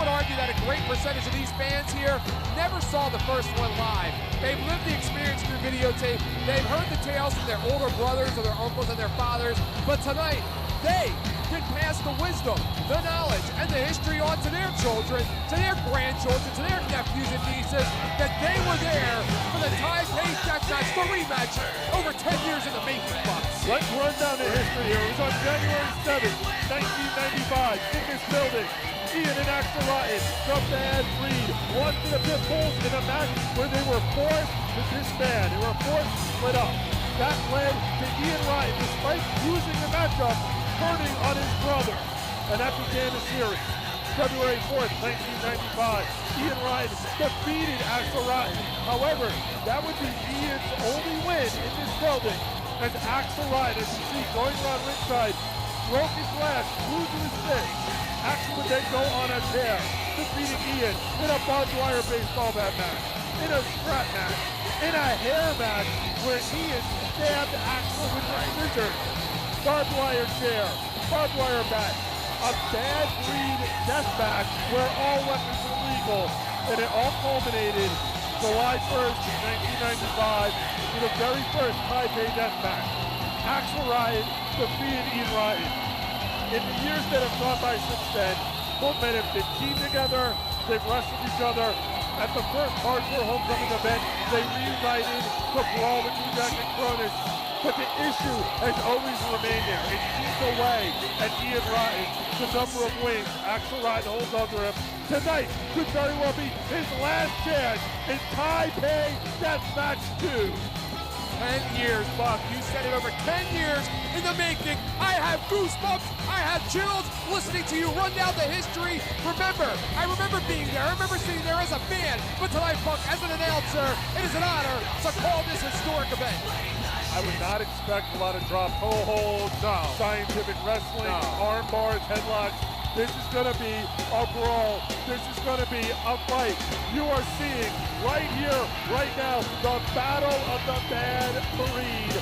argue that a great percentage of these fans here never saw the first one live. They've lived the experience through videotape. They've heard the tales from their older brothers or their uncles and their fathers. But tonight, they can pass the wisdom, the knowledge, and the history on to their children, to their grandchildren, to their nephews and nieces, that they were there for the Taipei Deathmatch, the rematch, over 10 years in the making, Bucks. Let's run down the history here. It was on January 7th, 1995, in this building. Ian and Axel Rotten, the Bad Breed, lost to the Pitbulls in a match where they were forced to disband. They were forced to split up. That led to Ian Ryan, despite losing the matchup, turning on his brother. And that began the series. February 4th, 1995, Ian Ryan defeated Axel Rotten. However, that would be Ian's only win in this building, as Axel Rotten, as you see going around ringside, broke his glass, flew to his fist. Axel would then go on a tear, defeating Ian in a barbed wire baseball bat match, in a strap match, in a hair match where Ian stabbed Axel with a scissors, barbed wire chair, barbed wire bat, a bad breed death match where all weapons are legal, and it all culminated July 1st, 1995, with the very first Taipei death match. Axel Ryan defeated Ian Ryan. In the years that have gone by since then, both men have been teamed together, they've wrestled each other. At the first Hardcore Homecoming event, they reunited to brawl with New Jack and Cronus. But the issue has always remained there. It eats away at Ian Ryan, the number of wins Axel Ryan holds under him. Tonight could very well be his last chance in Taipei Deathmatch 2. 10 years, Buck. You said it, over 10 years in the making. I have goosebumps. I have chills listening to you run down the history. I remember being there. I remember sitting there as a fan. But tonight, Buck, as an announcer, it is an honor to call this historic event. I would not expect a lot of drop toe holds, scientific wrestling, arm bars, headlocks. This is going to be a brawl. This is going to be a fight. You are seeing right here, right now, the battle of the bad breed.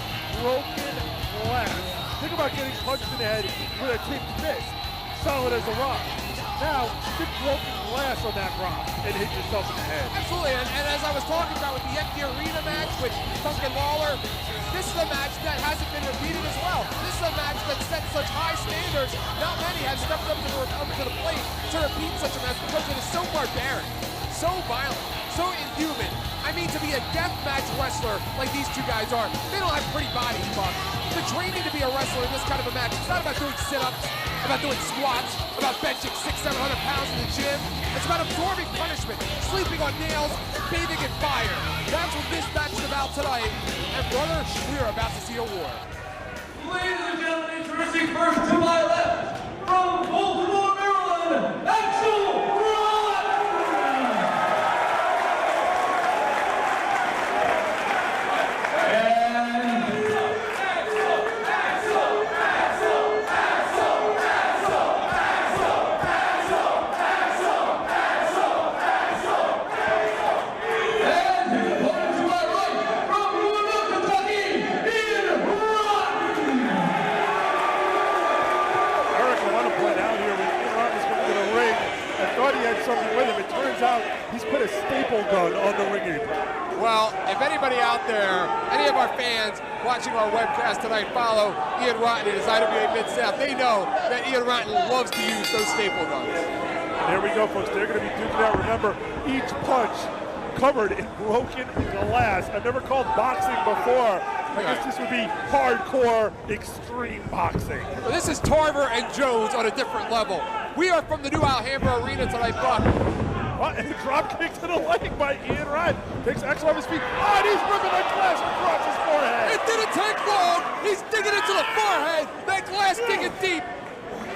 Broken glass. Think about getting punched in the head with a kick fist, solid as a rock. Now, stick broken glass on that rock and hit yourself in the head. Absolutely, and as I was talking about with the empty arena match with Funk and Lawler, this is a match that hasn't been repeated as well. This is a match that set such high standards. Not many have stepped up to the plate to repeat such a match because it is so barbaric, so violent, so inhuman. I mean, to be a deathmatch wrestler like these two guys are, they don't have pretty bodies, Buck. The training to be a wrestler in this kind of a match, it's not about doing sit-ups, about doing squats, about benching 600-700 pounds in the gym. It's about absorbing punishment, sleeping on nails, bathing in fire. That's what this match is about tonight. And brother, we are about to see a war. Ladies and gentlemen, introducing first to my left, from Baltimore, Maryland, Axel Ryan! Something with him. It turns out he's put a staple gun on the ring apron. Well, if anybody out there, any of our fans watching our webcast tonight follow Ian Rotten in his IWA Mid-South, they know that Ian Rotten loves to use those staple guns. And here we go, folks. They're going to be duking out. Remember, each punch covered in broken glass. I've never called boxing before. I guess this would be hardcore extreme boxing. Well, this is Tarver and Jones on a different level. We are from the new Alhambra Arena tonight, Buck. And a drop kick to the leg by Ian Ryan. Takes Axel off his feet. Oh, and he's ripping that glass across his forehead. It didn't take long. He's digging into the forehead. That glass digging deep.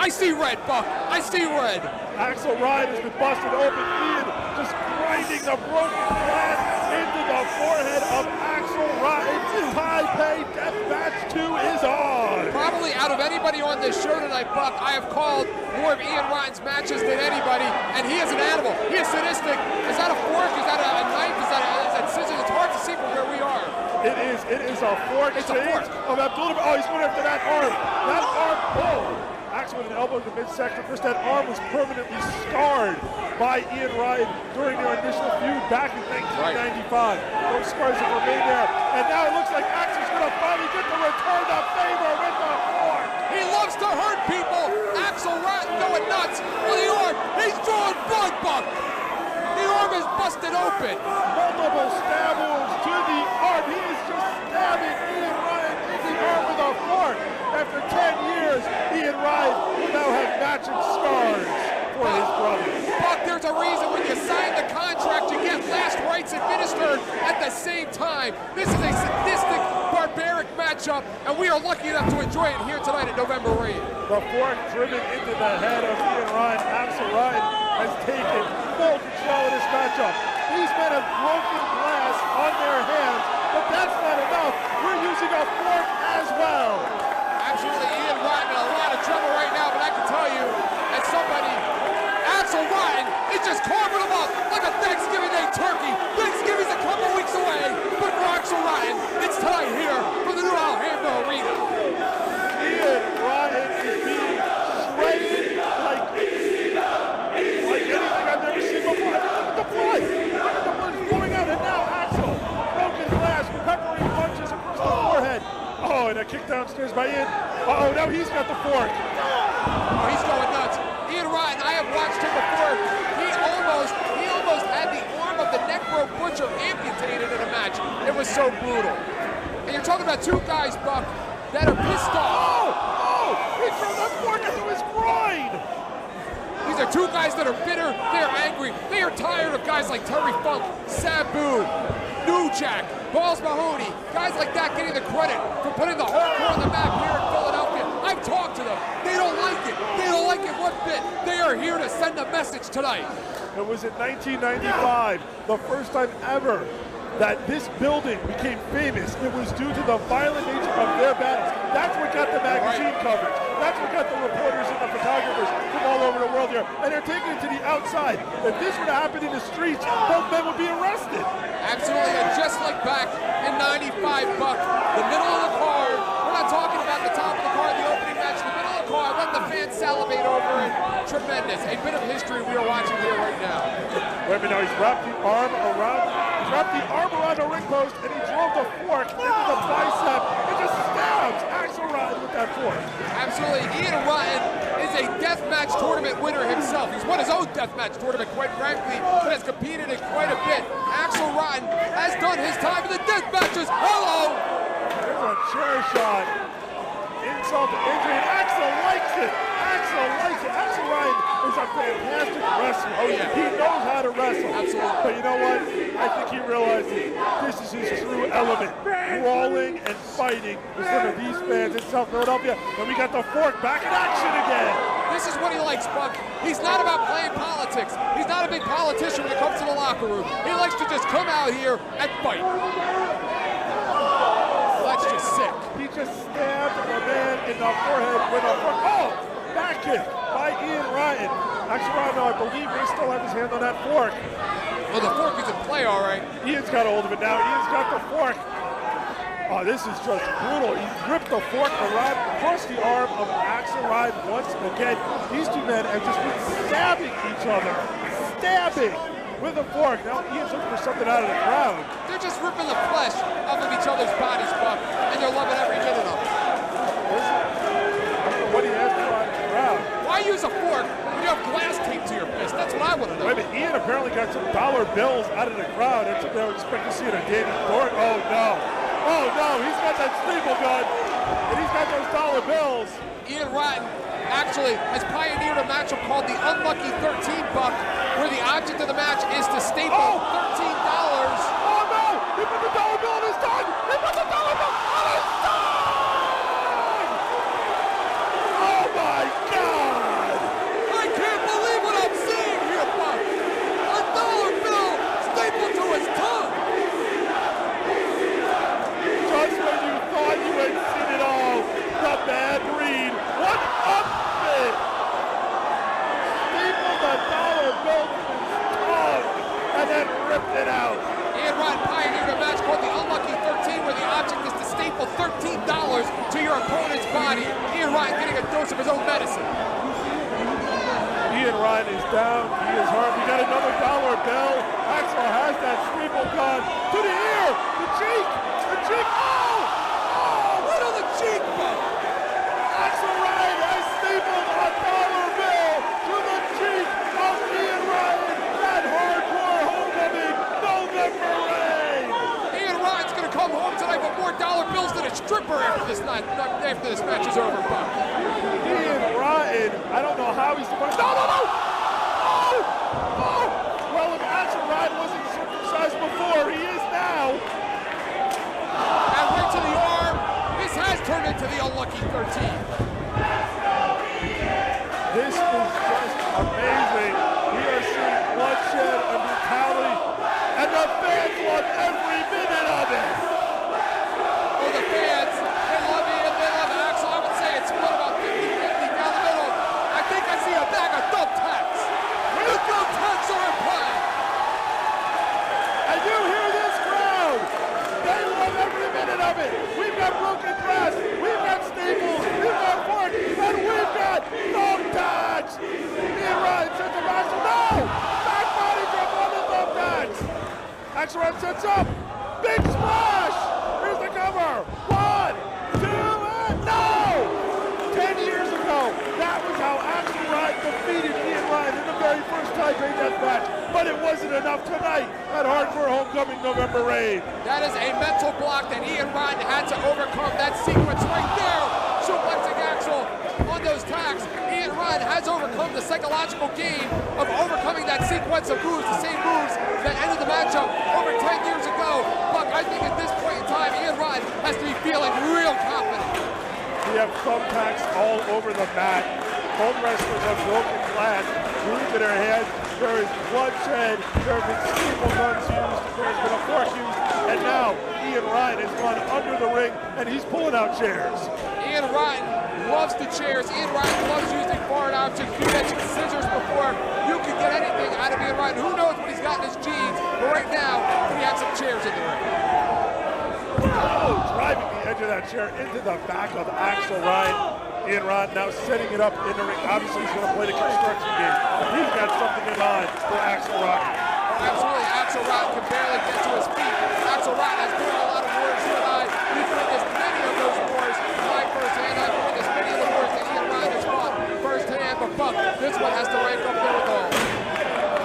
I see red, Buck. I see red. Axel Ryan has been busted open. Ian just grinding the broken glass into the forehead of Axel Ryan. Taipei Deathmatch 2 is on. Probably out of anybody on this show tonight, Buck, I have called more of Ian Ryan's matches than anybody, and he is an animal. He is sadistic. Is that a fork? Is that a knife? Is that scissors? It's hard to see from where we are. It is a fork. It's a fork. Of Abdullah. Oh, he's going after that arm. That arm. Oh. Axel with an elbow in the midsection. First, that arm was permanently scarred by Ian Ryan during their initial feud back in 1995. Those scars have remained there. And now it looks like Axel's going to finally get the return of favor with the fork. He loves to hurt people. Axel Ryan going nuts with the arm. He's drawing blood, Buck. The arm is busted open. Multiple stab wounds to the arm. He is just stabbing Ian Ryan in the arm with a fork. After 10 years, Ian Ryan will now have matching scars for his brother. Buck, there's a reason when you sign the contract, you get last rites administered at the same time. This is a sadistic, barbaric matchup, and we are lucky enough to enjoy it here tonight at November Rain. The fork driven into the head of Ian Ryan. Axel Ryan has taken full control of this matchup. These men have broken glass on their hands, but that's not enough. We're using a fork as well. Absolutely, Ian Ryan in a lot of trouble right now, but I can tell you, as somebody, Axel Ryan is just carving them up like a Thanksgiving Day turkey. Thanksgiving's a couple weeks away, but for Axel Ryan, it's tonight here from the new Alhambra Arena. Ian Ryan is being shredded boy, that kick downstairs by Ian. Uh-oh, now he's got the fork. Oh, he's going nuts. Ian Rotten, I have watched him before. He almost had the arm of the Necro Butcher amputated in a match. It was so brutal. And you're talking about two guys, Buck, that are pissed off. Oh! He threw that fork into his groin! These are two guys that are bitter, they're angry, they are tired of guys like Terry Funk, Sabu, New Jack, Balls Mahoney, guys like that getting the credit for putting the hardcore on the map here in Philadelphia. I've talked to them. They don't like it. They don't like it one bit. They are here to send a message tonight. It was in 1995, the first time ever that this building became famous. It was due to the violent nature of their battles. That's what got the magazine coverage. That's what got the reporters and the photographers from all over the world here. And they're taking it to the outside. If this were to happen in the streets, both men would be arrested. Absolutely, and just like back in 95, Buck, the middle of the card, we're not talking about the top of the card, the opening match, the middle of the card, let the fans salivate over it. Tremendous. A bit of history we are watching here right now. Wait a minute, now he's wrapped the arm around the ring post, and he drove the fork into the bicep and just stabs Axel Rotten with that fork. Absolutely. Ian Rotten is a deathmatch tournament winner himself. He's won his own deathmatch tournament, quite frankly, but has competed in quite a bit. Axel Rotten has done his time in the death matches. Hello! There's a chair shot. Insult to injury, and Axel likes it. Axel likes it. Axel Rotten is a fantastic wrestler. Oh, yeah. He knows how to wrestle. Absolutely. But you know what? I think he realizes this is his true element. Brawling and fighting in front of these fans in South Philadelphia. And we got the fork back in action again. This is what he likes, Buck. He's not about playing politics. He's not a big politician when it comes to the locker room. He likes to just come out here and fight. That's just sick. He just stabbed a man in the forehead with a fork. Oh! Back kick by Ian Rotten. Axel Rotten, I believe, may still have his hand on that fork. Well, the fork is in play, all right. Ian's got a hold of it now. Ian's got the fork. Oh, this is just brutal. He ripped the fork around across the arm of Axel Rotten once again. These two men have just been stabbing each other. Stabbing with a fork. Now Ian's looking for something out of the crowd. They're just ripping the flesh off of each other's bodies, Buck, and they're loving every minute of it. What he has to on the crowd. Why use a fork when you have glass taped to your fist? That's what I want to know. Wait a minute, Ian apparently got some dollar bills out of the crowd. That's what they would expect to see in a Danny Thornton. Oh no. Oh no, he's got that staple gun. And he's got those dollar bills. Ian Rotten actually has pioneered a matchup called the Unlucky 13, Buck, where the object of the match is to staple $13. Oh no! He put the dollar bill on his tongue! He put the dollar bill on his tongue! Oh my God! I can't believe what I'm seeing here, Buck! A dollar bill stapled to his tongue! Just when you thought you had seen it all, the bad read. What upset! Stapled the dollar bill to his tongue and then ripped it out. Ian Rotten pioneered a match called the Unlucky 13, where the object is to staple $13 to your opponent's body. Ian Rotten getting a dose of his own medicine. Ian Rotten is down. He is hurt. We got another dollar bill. Axel has that staple gun to the ear, the cheek, the cheek. Oh! Oh! What on the cheek, Buck? Axel Rotten has stapled a dollar bill to the cheek of Ian Rotten. That hardcore homecoming November rain. Ian Rotten's gonna come home tonight with more dollar bills than a stripper after this night, after this match is over, Buck. Ian Rotten, I don't know how he's supposed to. No, no, no! Oh! Oh! Well, if Axel Rotten wasn't circumcised before, he is now. And right to the arm. This has turned into the Unlucky 13. This is just amazing. We are seeing bloodshed and brutality, and the fans love every minute of it. Oh, the fans, they love Ian, they love Axel. I would say it's split about 50-50 down the middle. I think I see a bag of thumbtacks. The thumbtacks are in play. And you hear this crowd. They love every minute of it. We've got broken glass. We've got staples. We've got forks. And we've got thumbtacks. Ian Rotten sets up Axel. No! Back body drop on the thumbtacks. Axel Rotten sets up. Big splash. Here's the cover. 1, 2. match, but it wasn't enough tonight at Hardcore Homecoming November 8th. That is a mental block that Ian Rotten had to overcome. That sequence right there, suplexing Axel on those tacks. Ian Rotten has overcome the psychological game of overcoming that sequence of moves, the same moves that ended the matchup over 10 years ago. Buck, I think at this point in time, Ian Rotten has to be feeling real confident. We have thumbtacks all over the mat. Both wrestlers have broken glass glued to their heads. There is bloodshed. There have been staple guns used. There has been a fork used. And now Ian Ryan has gone under the ring and he's pulling out chairs. Ian Ryan loves the chairs. Ian Ryan loves using foreign objects. You mentioned scissors before. You can get anything out of Ian Ryan. Who knows what he's got in his jeans? But right now, he has some chairs in the ring. Oh, driving the edge of that chair into the back of Axel Ryan. Ian Ryan now setting it up in the ring. Obviously, he's going to play the construction game. He's got something in mind for Axel Ryan. Absolutely, Axel Ryan can barely get to his feet. Axel Ryan has been in a lot of wars here tonight. We've witnessed many of those wars live firsthand. I've witnessed many of the wars that Ian Ryan has fought firsthand, but Buck, this one has to rank up there with all.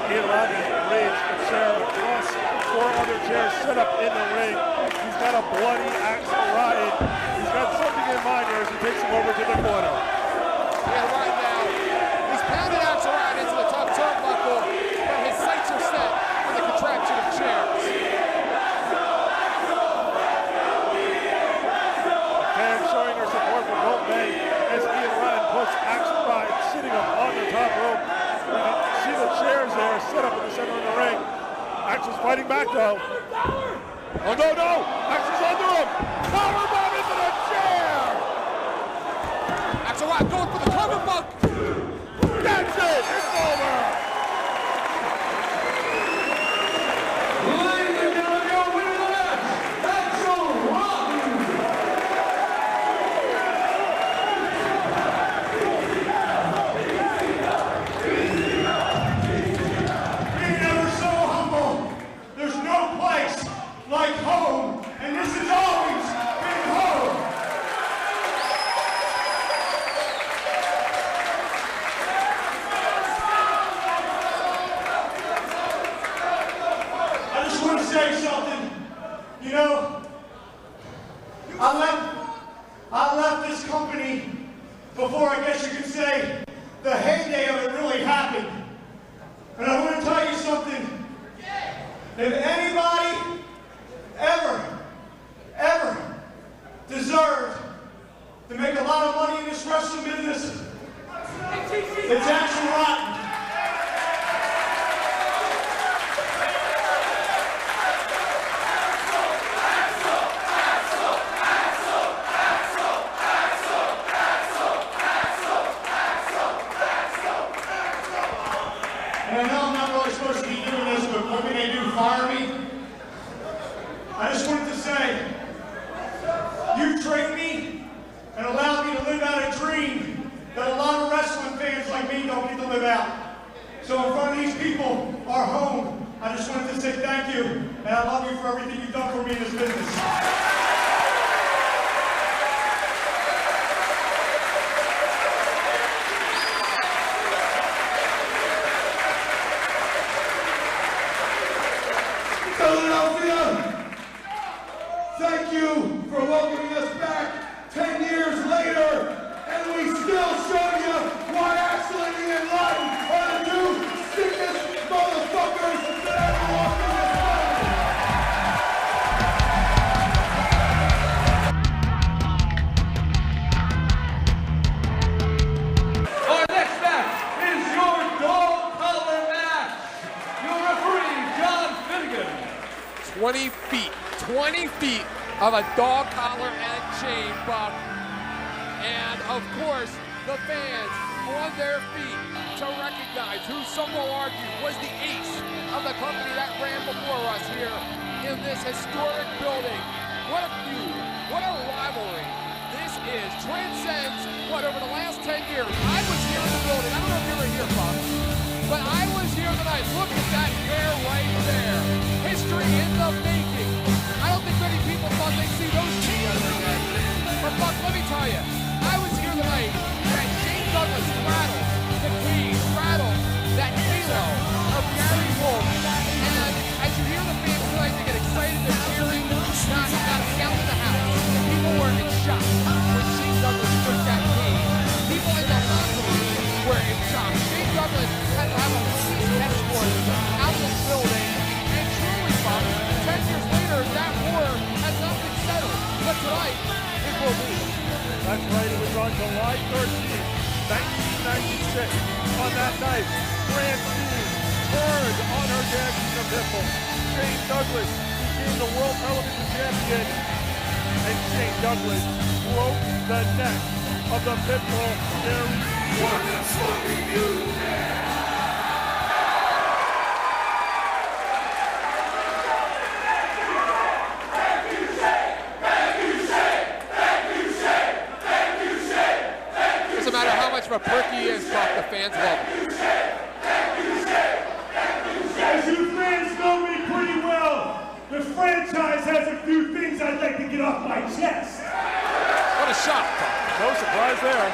Ian Ryan has arranged a chair across 4 other chairs set up in the ring. He's got a bloody Axel Ryan. He's got something in mind here as he takes him over to the corner. Yeah, right now, he's pounded Axel Ryan into the top turnbuckle, but his sights are set on the contraption of chairs. Fans showing their support for both men as Ian Ryan puts Axel Ryan sitting up on the top rope. You can see the chairs there set up in the center of the ring. Axel's fighting back though. Oh no, no! Axel's under him! Powerbomb into the chair! Axel Ryan going for the cover, Buck! That's it! It's over! Ladies and gentlemen, your winner of the match, Axel Rotten! Being ever so humble, there's no place like home, and this has always been home. I just want to say something. You know, I left this company before, I guess you could say, the heyday of it really happened. And I want to tell you something. If anybody ever deserved to make a lot of money in this wrestling business, it's Axel Rotten. And I know I'm not really supposed to be doing this, but what can they do, fire me? I just wanted to say, you trained me and allowed me to live out a dream that a lot of wrestling fans like me don't get to live out. So in front of these people, our home, I just wanted to say thank you, and I love you for everything you've done for me in this business. Philadelphia, thank you for welcoming us back 10 years later, and we still show you why Axel and Ian Rotten are the two sickest motherfuckers that ever walked in this building. Our next match is your dog collar match. Your referee, John Finnegan. 20 feet of a dog collar and chain, Buck. And of course, the fans on their feet to recognize who some will argue was the ace of the company that ran before us here in this historic building. What a feud, what a rivalry this is. Transcends, what, over the last 10 years. I was here in the building. I don't know if you were here, Buck, but I was here tonight. Look at that hair right there. History in the making. I don't think many people thought they'd see those two ever again. But Buck, let me tell you, I was here tonight, and Shane Douglas rattled the cage, rattled that halo of Gary tonight is Will Meade. That's right, it was on July 13th, 1996. On that night, Francine turned on her dancing of nipple. Shane Douglas became the World Television Champion, and Shane Douglas broke the neck of the Pitbull Gary Wolf. Doesn't matter how much of a prick he is, Buck, the fans love him. As you fans know me pretty well, the franchise has a few things I'd like to get off my chest. What a shot, Buck. No surprise there.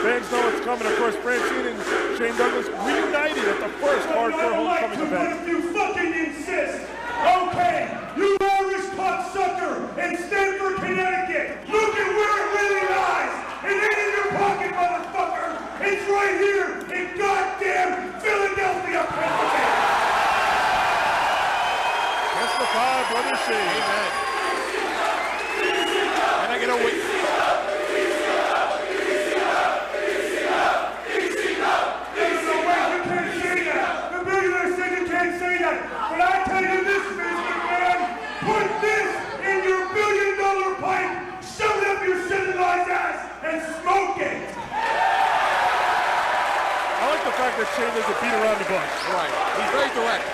Fans know it's coming. Of course, Francine and Shane Douglas reunited at the first hardcore homecoming event. If you fucking insist. Okay, you Irish cocksucker in Stamford, Connecticut. Look at where it really lies. It ain't in your pocket, motherfucker. It's right here in goddamn Philadelphia, Pennsylvania. Testify, Brother Shane. Amen. And I get a wait. But I tell you this, Mr. Man, put this in your billion-dollar pipe, shove it up your civilized ass, and smoke it. I like the fact that Shane doesn't beat around the bush. Right. He's very direct.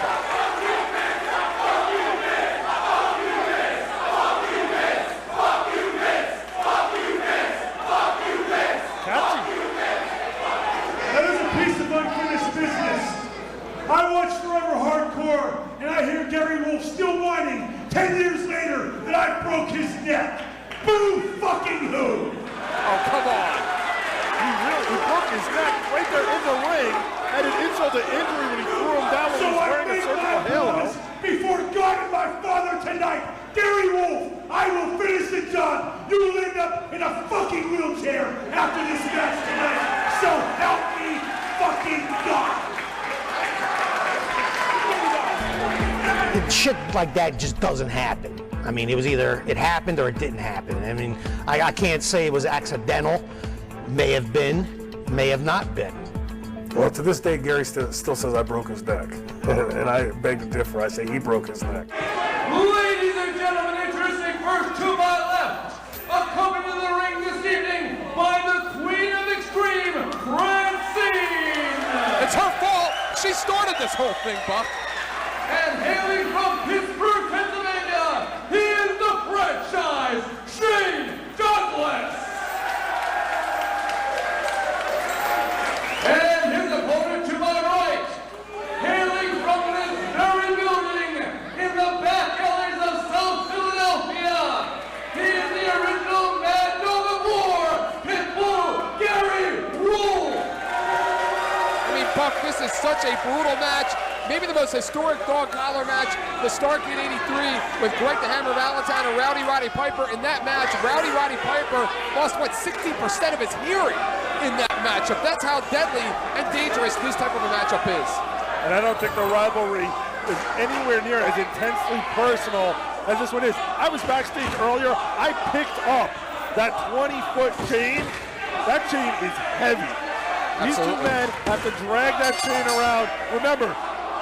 Catchy. That is a piece of unfinished business. I watch Forever Hardcore, and I hear Gary Wolf still whining 10 years later that I broke his neck. Boo fucking who? Oh, come on. He broke his neck right there in the ring, had an insult to injury when he threw him down when he was wearing a surgical halo. Before God and my father tonight, Gary Wolf, I will finish the job. You will end up in a fucking wheelchair after this match tonight. So help me fucking God. Shit like that just doesn't happen. I mean, it was either it happened or it didn't happen. I mean, I can't say it was accidental. May have been, may have not been. Well, to this day, Gary still says I broke his neck. And I beg to differ. I say he broke his neck. Ladies and gentlemen, introducing first to my left, accompanied to the ring this evening by the Queen of Extreme, Francine. It's her fault. She started this whole thing, Buck. And hailing from Pittsburgh, Pennsylvania, he is the franchise, Shane Douglas. And his opponent to my right, hailing from this very building in the back alleys of South Philadelphia, he is the original Mad Dog of War, Pitbull Gary Wolf. I mean, Buck, this is such a brutal match. Maybe the most historic dog collar match, the Starrcade '83 with Greg the Hammer Valentine and Rowdy Roddy Piper. In that match, Rowdy Roddy Piper lost, 60% of his hearing in that matchup. That's how deadly and dangerous this type of a matchup is. And I don't think the rivalry is anywhere near as intensely personal as this one is. I was backstage earlier. I picked up that 20-foot chain. That chain is heavy. These two men have to drag that chain around. Remember,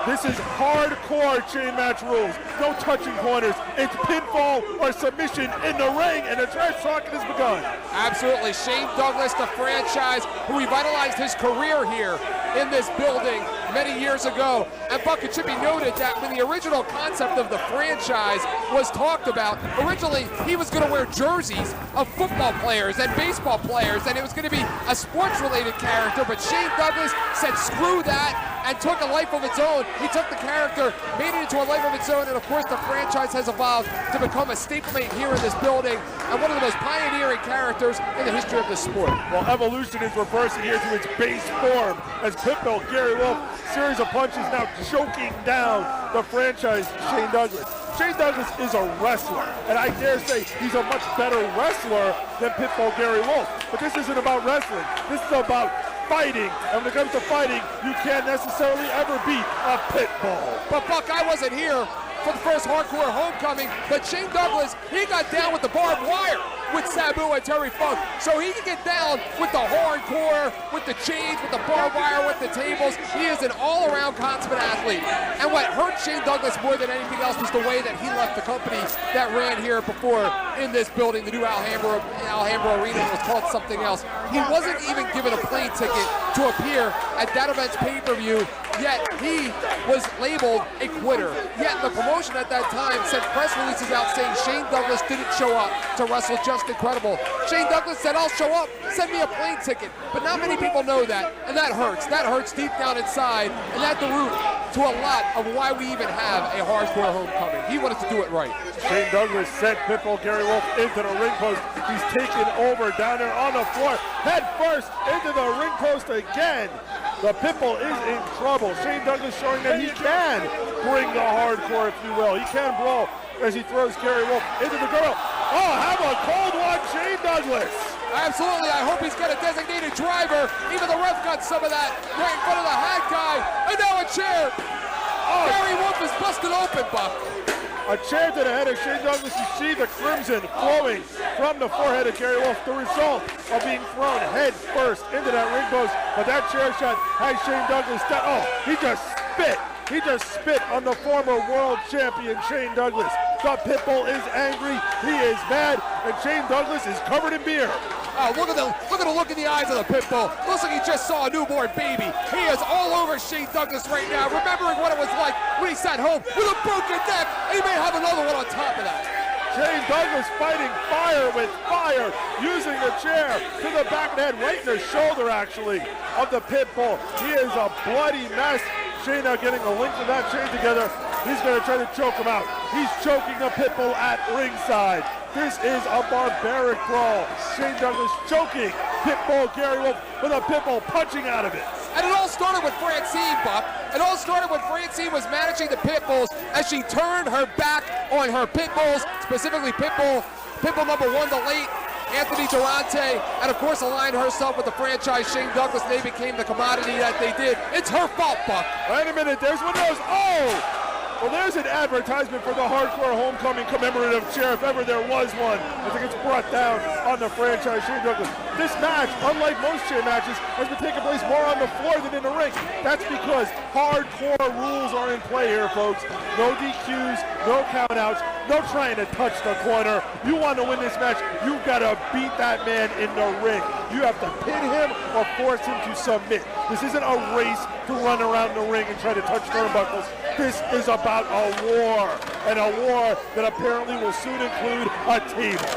this is hardcore chain match rules. No touching corners. It's pinfall or submission in the ring, and the trash talking has begun. Absolutely. Shane Douglas, the franchise, who revitalized his career here in this building many years ago. And Buck, it should be noted that when the original concept of the franchise was talked about, originally he was going to wear jerseys of football players and baseball players, and it was going to be a sports-related character, but Shane Douglas said screw that and took a life of its own. He took the character, made it into a life of its own, and of course the franchise has evolved to become a stablemate here in this building and one of the most pioneering characters in the history of this sport. Well, evolution is reversing here to its base form as Pitbull Gary Wolf, series of punches now choking down the franchise Shane Douglas. Shane Douglas is a wrestler, and I dare say he's a much better wrestler than Pitbull Gary Wolf. But this isn't about wrestling. This is about fighting. And when it comes to fighting, you can't necessarily ever beat a pit bull. But Buck, I wasn't here for the first hardcore homecoming, but Shane Douglas, he got down with the barbed wire with Sabu and Terry Funk. So he can get down with the hardcore, with the chains, with the barbed wire, with the tables. He is an all-around consummate athlete. And what hurt Shane Douglas more than anything else was the way that he left the company that ran here before in this building, the new Alhambra Arena. It was called something else. He wasn't even given a plane ticket to appear at that event's pay-per-view, yet he was labeled a quitter. Yet the promotion at that time sent press releases out saying Shane Douglas didn't show up to wrestle Just Incredible. Shane Douglas said, "I'll show up, send me a plane ticket." But not many people know that, and that hurts. That hurts deep down inside, and that's the root to a lot of why we even have a hardcore homecoming. He wanted to do it right. Shane Douglas sent Pitbull Gary Wolf into the ring post. He's taken over down there on the floor, head first into the ring post again. The Pitbull is in trouble. Shane Douglas showing that he can bring the hardcore, if you will. He can brawl as he throws Gary Wolf into the girl. Oh, have a cold one, Shane Douglas. Absolutely, I hope he's got a designated driver. Even the ref got some of that right in front of the hat guy. And now a chair. Oh. Gary Wolf is busted open, Buck. A chair to the head of Shane Douglas. You see the crimson flowing from the forehead of Gary Wolf. The result of being thrown head first into that ring post. But that chair shot has Shane Douglas down. Oh, he just spit. He just spit on the former world champion Shane Douglas. The Pitbull is angry. He is mad. And Shane Douglas is covered in beer. Oh, look at the look in the eyes of the Pitbull. Looks like he just saw a newborn baby. He is all over Shane Douglas right now, remembering what it was like when he sat home with a broken neck. And he may have another one on top of that. Shane Douglas fighting fire with fire, using the chair to the back of the head, right in the shoulder, actually, of the Pitbull. He is a bloody mess. Shane now getting the length of that chain together. He's going to try to choke him out. He's choking the Pitbull at ringside. This is a barbaric brawl. Shane Douglas choking Pitbull Gary Wolf with a Pitbull punching out of it. And it all started with Francine, Buck. It all started when Francine was managing the Pitbulls as she turned her back on her Pitbulls, specifically Pitbull number 1, the late Anthony Durante, and of course aligned herself with the franchise Shane Douglas, and they became the commodity that they did. It's her fault, Buck. Wait a minute, there's one of those. Oh! Well, there's an advertisement for the Hardcore Homecoming commemorative chair, if ever there was one. I think it's brought down on the franchise Shane Douglas. This match, unlike most chair matches, has been taking place more on the floor than in the ring. That's because hardcore rules are in play here, folks. No DQs, no countouts, no trying to touch the corner. You want to win this match, you've got to beat that man in the ring. You have to pin him or force him to submit. This isn't a race to run around the ring and try to touch turnbuckles. This is about a war, and a war that apparently will soon include a table.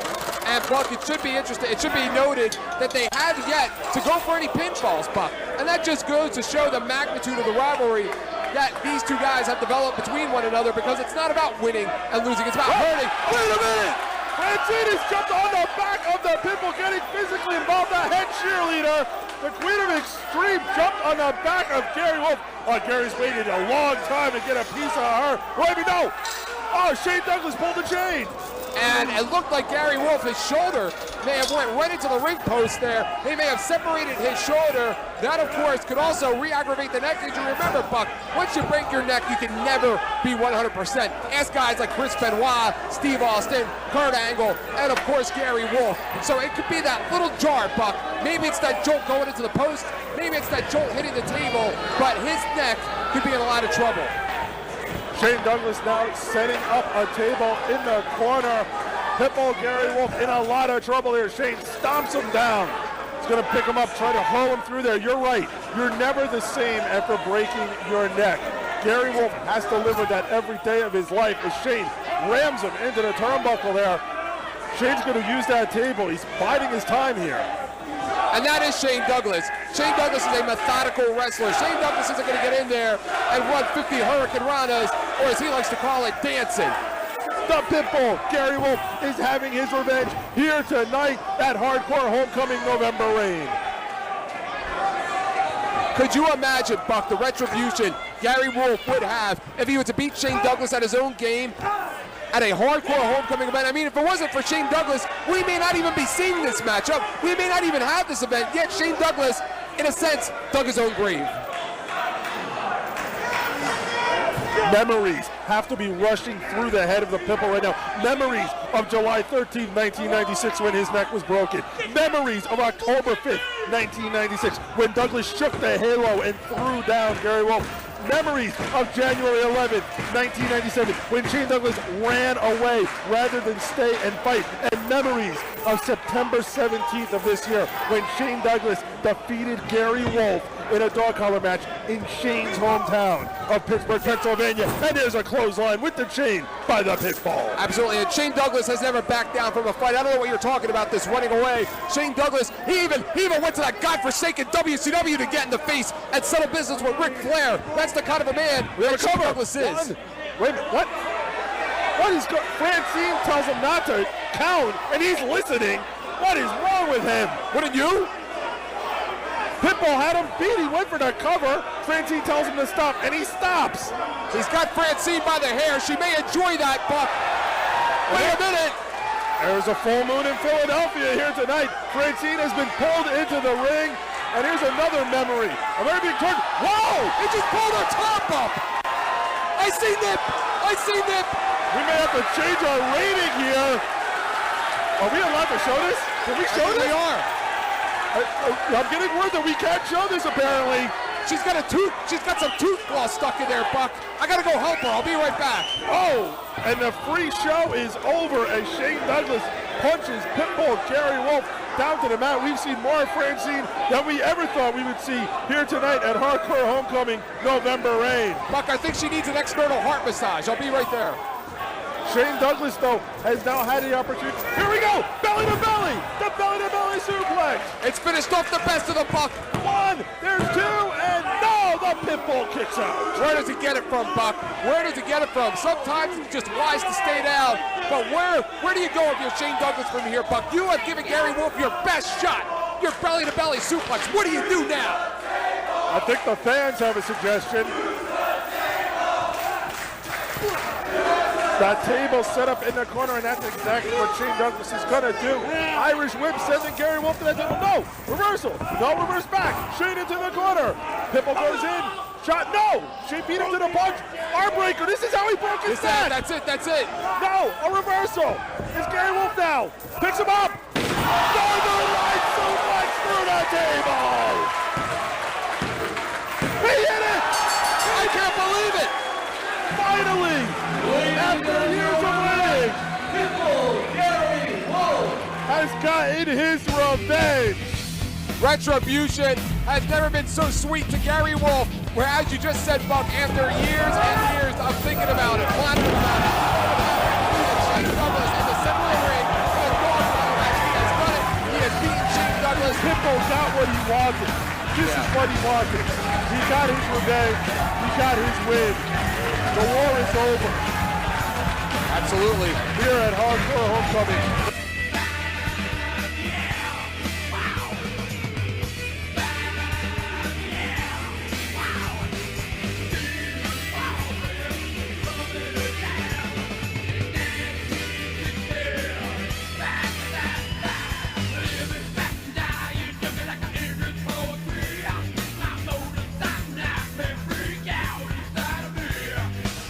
And Buck, it should be interesting. It should be noted that they have yet to go for any pinfalls, Buck. And that just goes to show the magnitude of the rivalry that these two guys have developed between one another, because it's not about winning and losing, it's about hurting. Wait a minute! Francine has jumped on the back of the Pitbull, getting physically involved. The head cheerleader, the Queen of Extreme, jumped on the back of Gary Wolf. Oh, Gary's waited a long time to get a piece of her. Wait, no! Oh, Shane Douglas pulled the chain. And it looked like Gary Wolf, his shoulder may have went right into the ring post there. He may have separated his shoulder. That, of course, could also re-aggravate the neck injury. Remember, Buck, once you break your neck, you can never be 100%. Ask guys like Chris Benoit, Steve Austin, Kurt Angle, and, of course, Gary Wolf. So it could be that little jar, Buck. Maybe it's that jolt going into the post. Maybe it's that jolt hitting the table. But his neck could be in a lot of trouble. Shane Douglas now setting up a table in the corner. Pitbull Gary Wolf in a lot of trouble here. Shane stomps him down. He's going to pick him up, try to haul him through there. You're right. You're never the same after breaking your neck. Gary Wolf has to live with that every day of his life as Shane rams him into the turnbuckle there. Shane's going to use that table. He's biding his time here. And that is Shane Douglas. Shane Douglas is a methodical wrestler. Shane Douglas isn't going to get in there and run 50 Hurricane Ranas, or as he likes to call it, dancing. The Pitbull, Gary Wolf, is having his revenge here tonight at Hardcore Homecoming November Rain. Could you imagine, Buck, the retribution Gary Wolf would have if he were to beat Shane Douglas at his own game at a Hardcore Homecoming event? I mean, if it wasn't for Shane Douglas, we may not even be seeing this matchup. We may not even have this event, yet Shane Douglas in a sense, dug his own grave. Memories have to be rushing through the head of the Pitbull right now. Memories of July 13, 1996 when his neck was broken. Memories of October 5th, 1996 when Douglas shook the halo and threw down Gary Wolf. Memories of January 11th, 1997 when Shane Douglas ran away rather than stay and fight. And memories of September 17th of this year when Shane Douglas defeated Gary Wolf in a dog collar match in Shane's hometown of Pittsburgh, Pennsylvania. And there's a clothesline with the chain by the Pitbull. Absolutely, and Shane Douglas has never backed down from a fight. I don't know what you're talking about, this running away. Shane Douglas, he even went to that godforsaken WCW to get in the face and settle business with Ric Flair. That's the kind of a man that Shane Douglas is. Wait a minute, what? What is going? Francine tells him not to count, and he's listening. What is wrong with him? Wouldn't you? Pitbull had him beat. He went for the cover. Francine tells him to stop, and he stops. He's got Francine by the hair. She may enjoy that, Buck. Wait a minute. There's a full moon in Philadelphia here tonight. Francine has been pulled into the ring, and here's another memory. A very big turn. Whoa! He just pulled her top up. I see Nip. I see Nip. We may have to change our rating here. Are we allowed to show this? Can we show this? We are. I'm getting word that we can't show this apparently. She's got some tooth floss stuck in there, Buck. I gotta go help her. I'll be right back. Oh, and the free show is over as Shane Douglas punches Pitbull Gary Wolf down to the mat. We've seen more of Francine than we ever thought we would see here tonight at Hardcore Homecoming November Rain. Buck, I think she needs an external heart massage. I'll be right there. Shane Douglas, though, has now had the opportunity. Here we go! Belly to belly! The belly to belly suplex! It's finished off the best of the Buck. One, there's two, and no! The Pitbull kicks out. Where does he get it from, Buck? Where does he get it from? Sometimes it's just wise to stay down, but where do you go if you're Shane Douglas from here, Buck? You have given Gary Wolf your best shot. Your belly to belly suplex. What do you do now? I think the fans have a suggestion. That table set up in the corner, and that's exactly what Shane Douglas is going to do. Irish whip sending Gary Wolf to that table. No! Reversal! No, reverse back. Shane into the corner. Pitbull goes in. Shot. No! Shane beat him to the punch. Arm breaker. This is how he broke his neck. That's it. No! A reversal. It's Gary Wolf now. Picks him up. Northern Light suplex through the table. He hit it! I can't believe it! Finally! After years of waiting, Pitbull Gary Wolf has gotten his revenge. Retribution has never been so sweet to Gary Wolf, where, as you just said, Buck, after years and years of thinking about it, planning about it, Shane Douglas in the center of the ring, he has gone for the match. He has done it. He has beaten Shane Douglas. Pitbull got what he wanted. This is what he wanted. He got his revenge. He got his win. The war is over. Absolutely. Here at Hardcore Homecoming.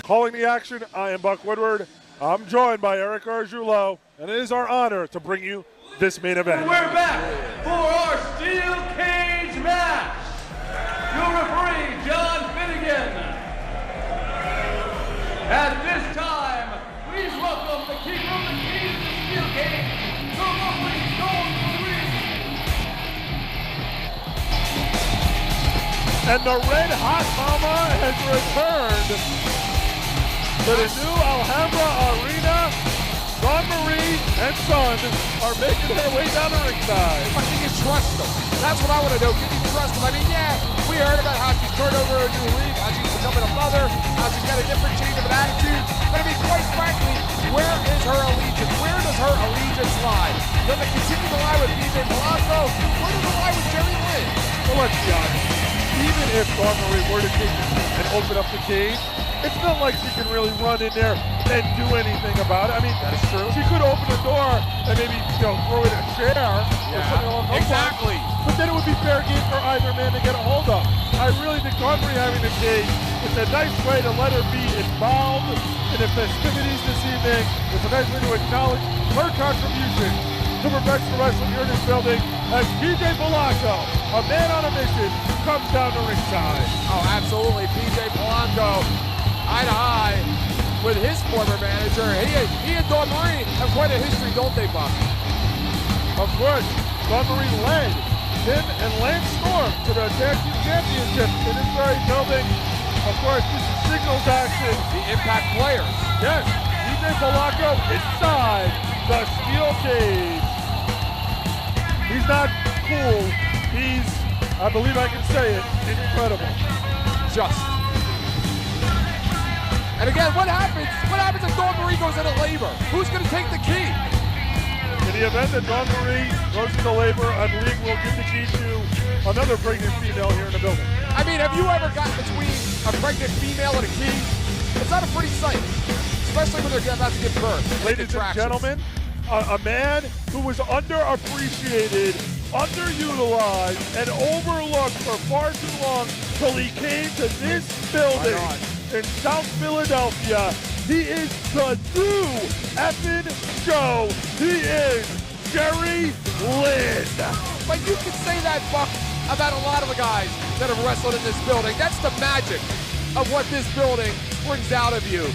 Calling the action, I am Buck Woodward. I'm joined by Eric Arjulo, and it is our honor to bring you this main event. We're back for our steel cage match. Your referee, John Finnegan. At this time, please welcome the keeper of the keys to the steel cage, the lovely Dawn Marie. And the Red Hot Mama has returned to the new Alhambra Arena. Dawn Marie and Son are making their way down the ringside. Can you trust them? That's what I want to know. Can you trust them? I mean, yeah, we heard about how she's turned over a new leaf, how she's becoming a mother, how she's got a different change of an attitude. But I mean, quite frankly, where is her allegiance? Where does her allegiance lie? Does it continue to lie with BJ Palazzo? Where does it lie with Jerry Lynn? Well, let's be honest. Even if Dawn Marie were to take and open up the cage, it's not like she can really run in there and do anything about it. I mean, that is true. She could open the door and maybe, throw in a chair or something along those lines. Exactly. but then it would be fair game for either man to get a hold of. I really think Dawn Marie having the cage is a nice way to let her be involved in the festivities this evening. It's a nice way to acknowledge her contribution to professional wrestling here in this building as PJ Polanco, a man on a mission, comes down to ringside. Oh, absolutely. PJ Polanco, eye to eye with his former manager. He and Dawn Marie have quite a history, don't they, Buck? Of course, Dawn Marie led him and Lance Storm to the Tag Team Championship in this very building. Of course, this is singles action. The Impact players. Yes, PJ Polanco inside the steel cage. He's not cool. He's, I believe I can say it, incredible. Just. And again, what happens? What happens if Dawn Marie goes into labor? Who's going to take the key? In the event that Dawn Marie goes into labor, I believe we'll give the key to another pregnant female here in the building. I mean, have you ever gotten between a pregnant female and a key? It's not a pretty sight, especially when they're about to give birth. Ladies and gentlemen, a man who was underappreciated, underutilized, and overlooked for far too long till he came to this building in South Philadelphia. He is the new effing show. He is Jerry Lynn. But you can say that, Buck, about a lot of the guys that have wrestled in this building. That's the magic of what this building brings out of you.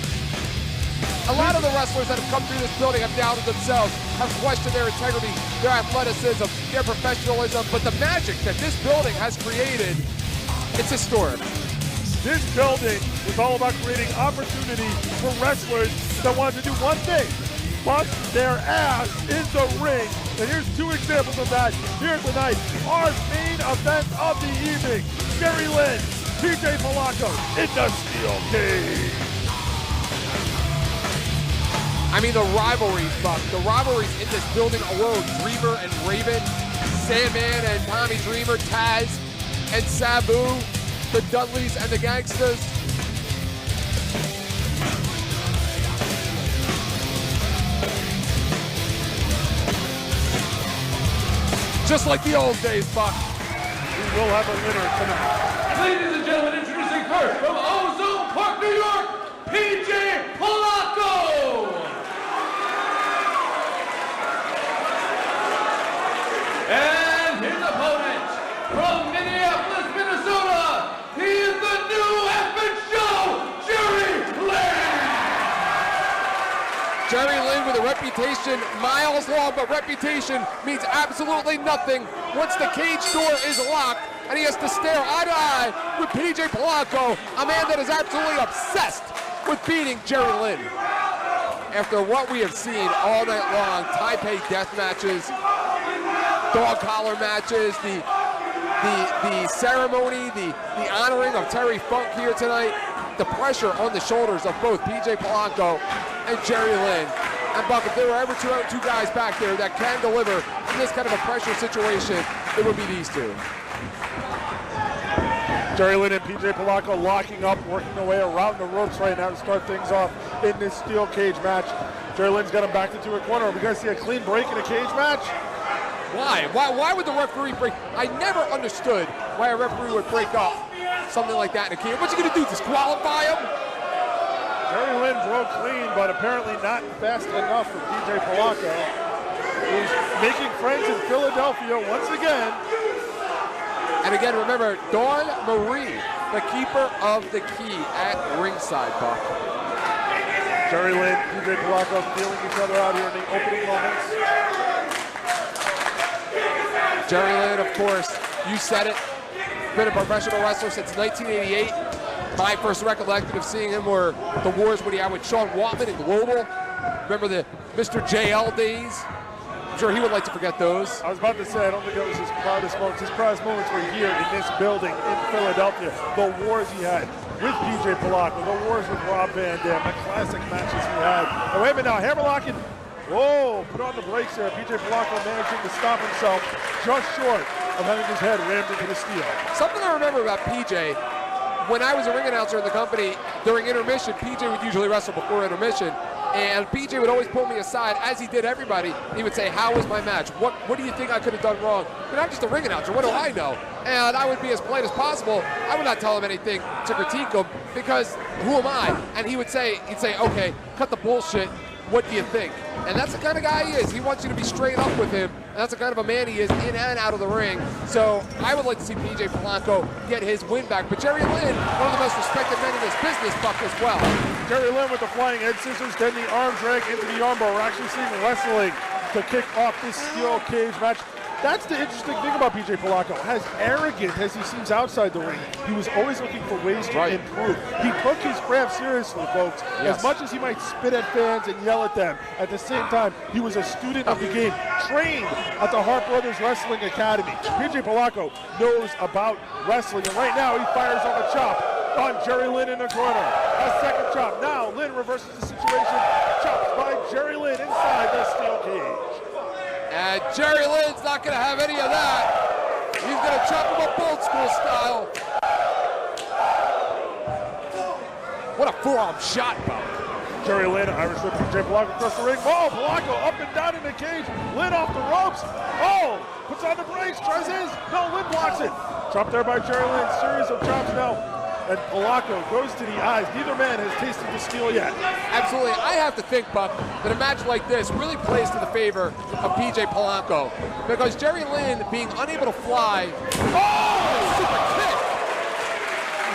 A lot of the wrestlers that have come through this building have doubted themselves, have questioned their integrity, their athleticism, their professionalism, but the magic that this building has created, it's historic. This building was all about creating opportunity for wrestlers that wanted to do one thing, bust their ass in the ring. And here's two examples of that here tonight. Our main event of the evening, Jerry Lynn, PJ Polanco in the steel cage. I mean, the rivalries, Buck, the rivalries in this building alone, Dreamer and Raven, Sandman and Tommy Dreamer, Taz and Sabu, the Dudleys and the Gangstas. Just like the old days, Buck. We will have a winner tonight. Ladies and gentlemen, introducing first from Ozone Park, New York, PJ Polanco. And his opponent from Minneapolis, Minnesota, he is the new effing show, Jerry Lynn. Jerry Lynn with a reputation miles long, but reputation means absolutely nothing once the cage door is locked and he has to stare eye to eye with PJ Polanco, a man that is absolutely obsessed with beating Jerry Lynn. After what we have seen all night long, Taipei death matches, dog collar matches, the ceremony, the honoring of Terry Funk here tonight, the pressure on the shoulders of both PJ Polanco and Jerry Lynn. And Buck, if there were ever two guys back there that can deliver in this kind of a pressure situation, it would be these two. Jerry Lynn and PJ Polanco locking up, working their way around the ropes right now to start things off in this steel cage match. Jerry Lynn's got him backed into a corner. Are we going to see a clean break in a cage match? Why? Why would the referee break? I never understood why a referee would break up something like that in a cage. What's he going to do, disqualify him? Jerry Lynn broke clean, but apparently not fast enough for PJ Polanco, who's making friends in Philadelphia once again. And again, remember, Dawn Marie, the keeper of the key at ringside, Buck. Jerry Lynn, PJ Polanco feeling each other out here in the opening moments. Jerry Lynn, of course, you said it, been a professional wrestler since 1988. My first recollection of seeing him were the wars when he had with Sean Waltman in Global. Remember the Mr. JL days? I'm sure he would like to forget those. I was about to say, I don't think that was his proudest moments. His proudest moments were here in this building in Philadelphia. The wars he had with PJ Polanco, the wars with Rob Van Dam, the classic matches he had. And wait a minute now, hammerlocking. Whoa, put on the brakes there. PJ Polanco managing to stop himself just short of having his head rammed into the steel. Something I remember about PJ, when I was a ring announcer in the company, during intermission, PJ would usually wrestle before intermission, And PJ would always pull me aside, as he did everybody. He would say, how was my match? What do you think I could have done wrong? But I'm just a ring announcer. What do I know? And I would be as polite as possible. I would not tell him anything to critique him because who am I? And he'd say, okay, cut the bullshit. What do you think? And that's the kind of guy he is. He wants you to be straight up with him. And that's the kind of a man he is in and out of the ring. So I would like to see PJ Polanco get his win back. But Jerry Lynn, one of the most respected men in this business, Buck, as well. Jerry Lynn with the flying head scissors, then the arm drag into the armbar. We're actually seeing wrestling to kick off this steel cage match. That's the interesting thing about PJ Polanco. As arrogant as he seems outside the ring, he was always looking for ways to improve. He took his craft seriously, folks. As much as he might spit at fans and yell at them, at the same time, he was a student of the game, trained at the Hart Brothers Wrestling Academy. PJ Polanco knows about wrestling, and right now he fires off a chop on Jerry Lynn in the corner. A second chop. Now Lynn reverses the situation. Chops by Jerry Lynn inside the steel cage. And Jerry Lynn's not going to have any of that. He's going to chop him up old school style. What a forearm shot, Bob. Jerry Lynn, Irish whip from Jay Polanco across the ring. Oh, Polanco up and down in the cage. Lynn off the ropes. Oh, puts on the brakes, tries his. No, Lynn blocks it. Chop there by Jerry Lynn. Series of chops now. And Polanco goes to the eyes. Neither man has tasted the steel yet. Absolutely. I have to think, Buck, that a match like this really plays to the favor of PJ Polanco. Because Jerry Lynn being unable to fly. Oh! Super kick!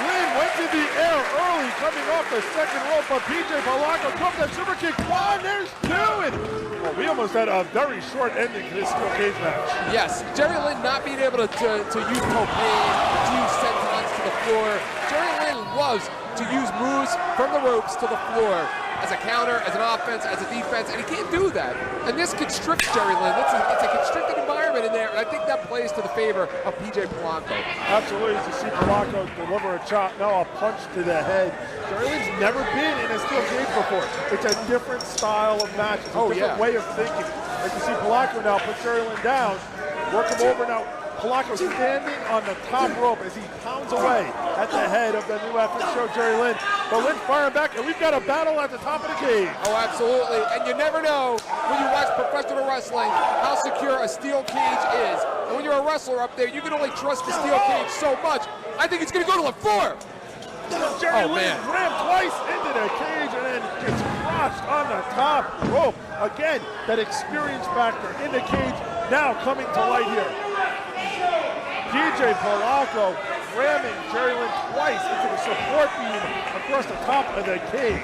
Lynn went to the air early, coming off the second rope, but PJ Polanco took that super kick. One, there's two. And well, we almost had a very short ending to this steel cage match. Yes, Jerry Lynn not being able to use propane, to use sentons to the floor. Jerry Lynn loves to use moves from the ropes to the floor as a counter, as an offense, as a defense, and he can't do that. And this constricts Jerry Lynn. It's a constricted environment in there, and I think that plays to the favor of PJ Polanco. Absolutely, to see Polanco deliver a chop, now a punch to the head. Jerry Lynn's never been in a steel cage before. It's a different style of match. It's a different way of thinking. Like you see Polanco now put Jerry Lynn down, work him over now. Polanco standing on the top rope as he pounds away at the head of the new effort show, Jerry Lynn. But Lynn firing back, and we've got a battle at the top of the cage. Oh, absolutely. And you never know when you watch professional wrestling how secure a steel cage is. And when you're a wrestler up there, you can only trust the steel cage so much. I think it's going to go to the floor. Jerry Lynn rammed twice into the cage and then gets crushed on the top rope. Again, that experience factor in the cage now coming to light here. PJ Polanco ramming Jerry Lynn twice into the support beam across the top of the cage.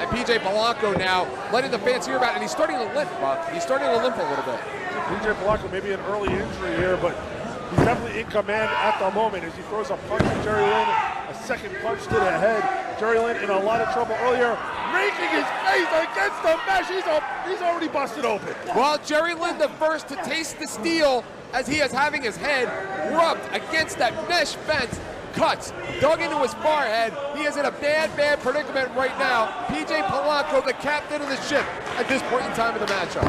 And PJ Polanco now letting the fans hear about it, and he's starting to limp, Buck. He's starting to limp a little bit. PJ Polanco maybe an early injury here, but he's definitely in command at the moment as he throws a punch to Jerry Lynn, a second punch to the head. Jerry Lynn in a lot of trouble earlier, raking his face against the mesh. He's already busted open. Well, Jerry Lynn the first to taste the steel as he is having his head rubbed against that mesh fence. Cuts dug into his forehead. He is in a bad predicament right now. PJ Polanco, the captain of the ship at this point in time of the matchup.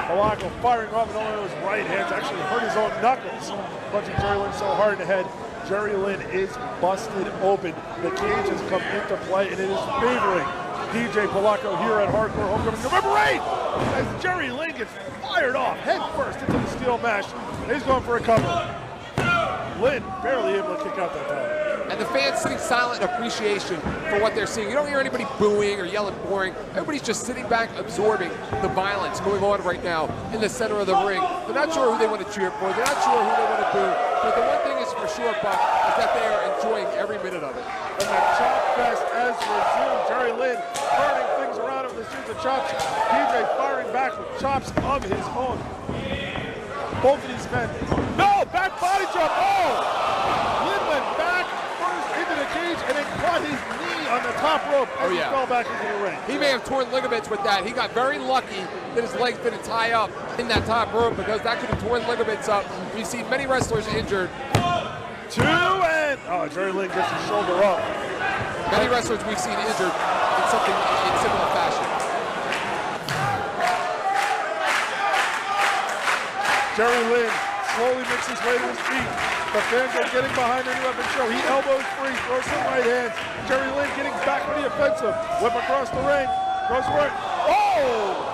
Polanco firing off and only his right hand to actually hurt his own knuckles. Punching Jerry Lynn so hard in the head. Jerry Lynn is busted open. The cage has come into play and it is favoring PJ Polanco here at Hardcore Homecoming November 8th as Jerry Lynn gets fired off head first into the steel mesh. He's going for a cover. Lynn barely able to kick out that time. And the fans sitting silent in appreciation for what they're seeing. You don't hear anybody booing or yelling boring. Everybody's just sitting back absorbing the violence going on right now in the center of the ring. They're not sure who they want to cheer for. They're not sure who they want to boo. But the one thing is for sure, Buck, is that they are enjoying every minute of it. And the chop fest has resumed. Jerry Lynn turning things around over the series of chops. PJ firing back with chops of his own. Both of these men. No! Back body drop! Oh! Lynn went back first into the cage and then caught his knee on the top rope as he fell back into the ring. He may have torn ligaments with that. He got very lucky that his legs didn't tie up in that top rope because that could have torn ligaments up. We've seen many wrestlers injured. Two and... Oh, Jerry Lynn gets his shoulder up. Many wrestlers we've seen injured in something in similar fashion. Jerry Lynn slowly makes his way to his feet. The fans are getting behind the new weapon show. He elbows free, throws some right hands. Jerry Lynn getting back to the offensive. Whip across the ring. Goes for it. Oh!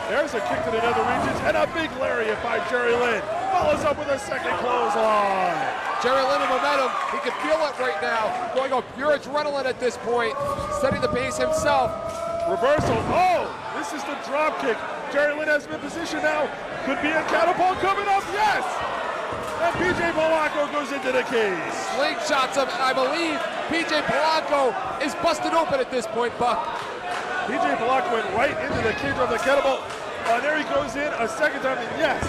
There's a kick to the nether regions and a big lariat by Jerry Lynn. Follows up with a second clothesline. Jerry Lynn in momentum. He can feel it right now. Going on pure adrenaline at this point. Setting the pace himself. Reversal. Oh! This is the drop kick. Jerry Lynn has been in position now. Could be a catapult coming up. Yes! And PJ Polanco goes into the cage. Slingshots him, and I believe PJ Polanco is busted open at this point, Buck. PJ Polanco went right into the cage of the catapult. There he goes in a second time. And yes,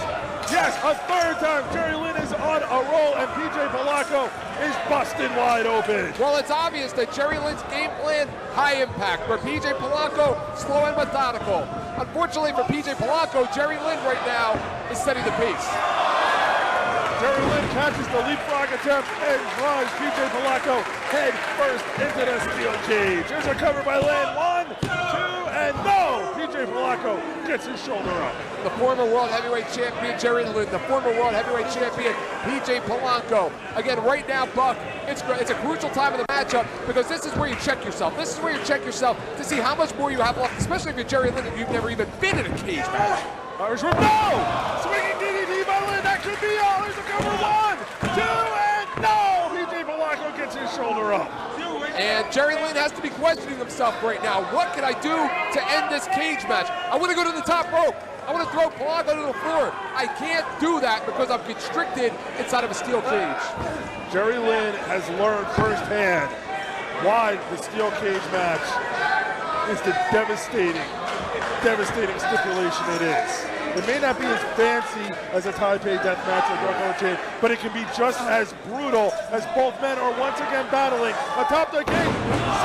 a third time. Jerry Lynn is on a roll, and PJ Polanco is busted wide open. Well, it's obvious that Jerry Lynn's game plan, high impact, where PJ Polanco, slow and methodical. Unfortunately for PJ Polanco, Jerry Lynn right now is setting the pace. Jerry Lynn catches the leapfrog attempt and drives PJ Polanco head first into the steel cage. There's a cover by Lynn. 1, 2, and no! PJ Polanco gets his shoulder up. The former world heavyweight champion Jerry Lynn, the former world heavyweight champion PJ Polanco. Again, right now, Buck, it's a crucial time of the matchup because this is where you check yourself. This is where you check yourself to see how much more you have left, especially if you're Jerry Lynn and you've never even been in a cage match. Irish whip, no! Swinging DDT by Lynn, that could be all. There's a cover. 1, 2, and no! PJ Polanco gets his shoulder up. And Jerry Lynn has to be questioning himself right now. What can I do to end this cage match? I want to go to the top rope. I want to throw Polanco to the floor. I can't do that because I'm constricted inside of a steel cage. Jerry Lynn has learned firsthand why the steel cage match is the devastating stipulation it is. It may not be as fancy as a Taipei death match or Dark Chain, but it can be just as brutal as both men are once again battling atop the cage.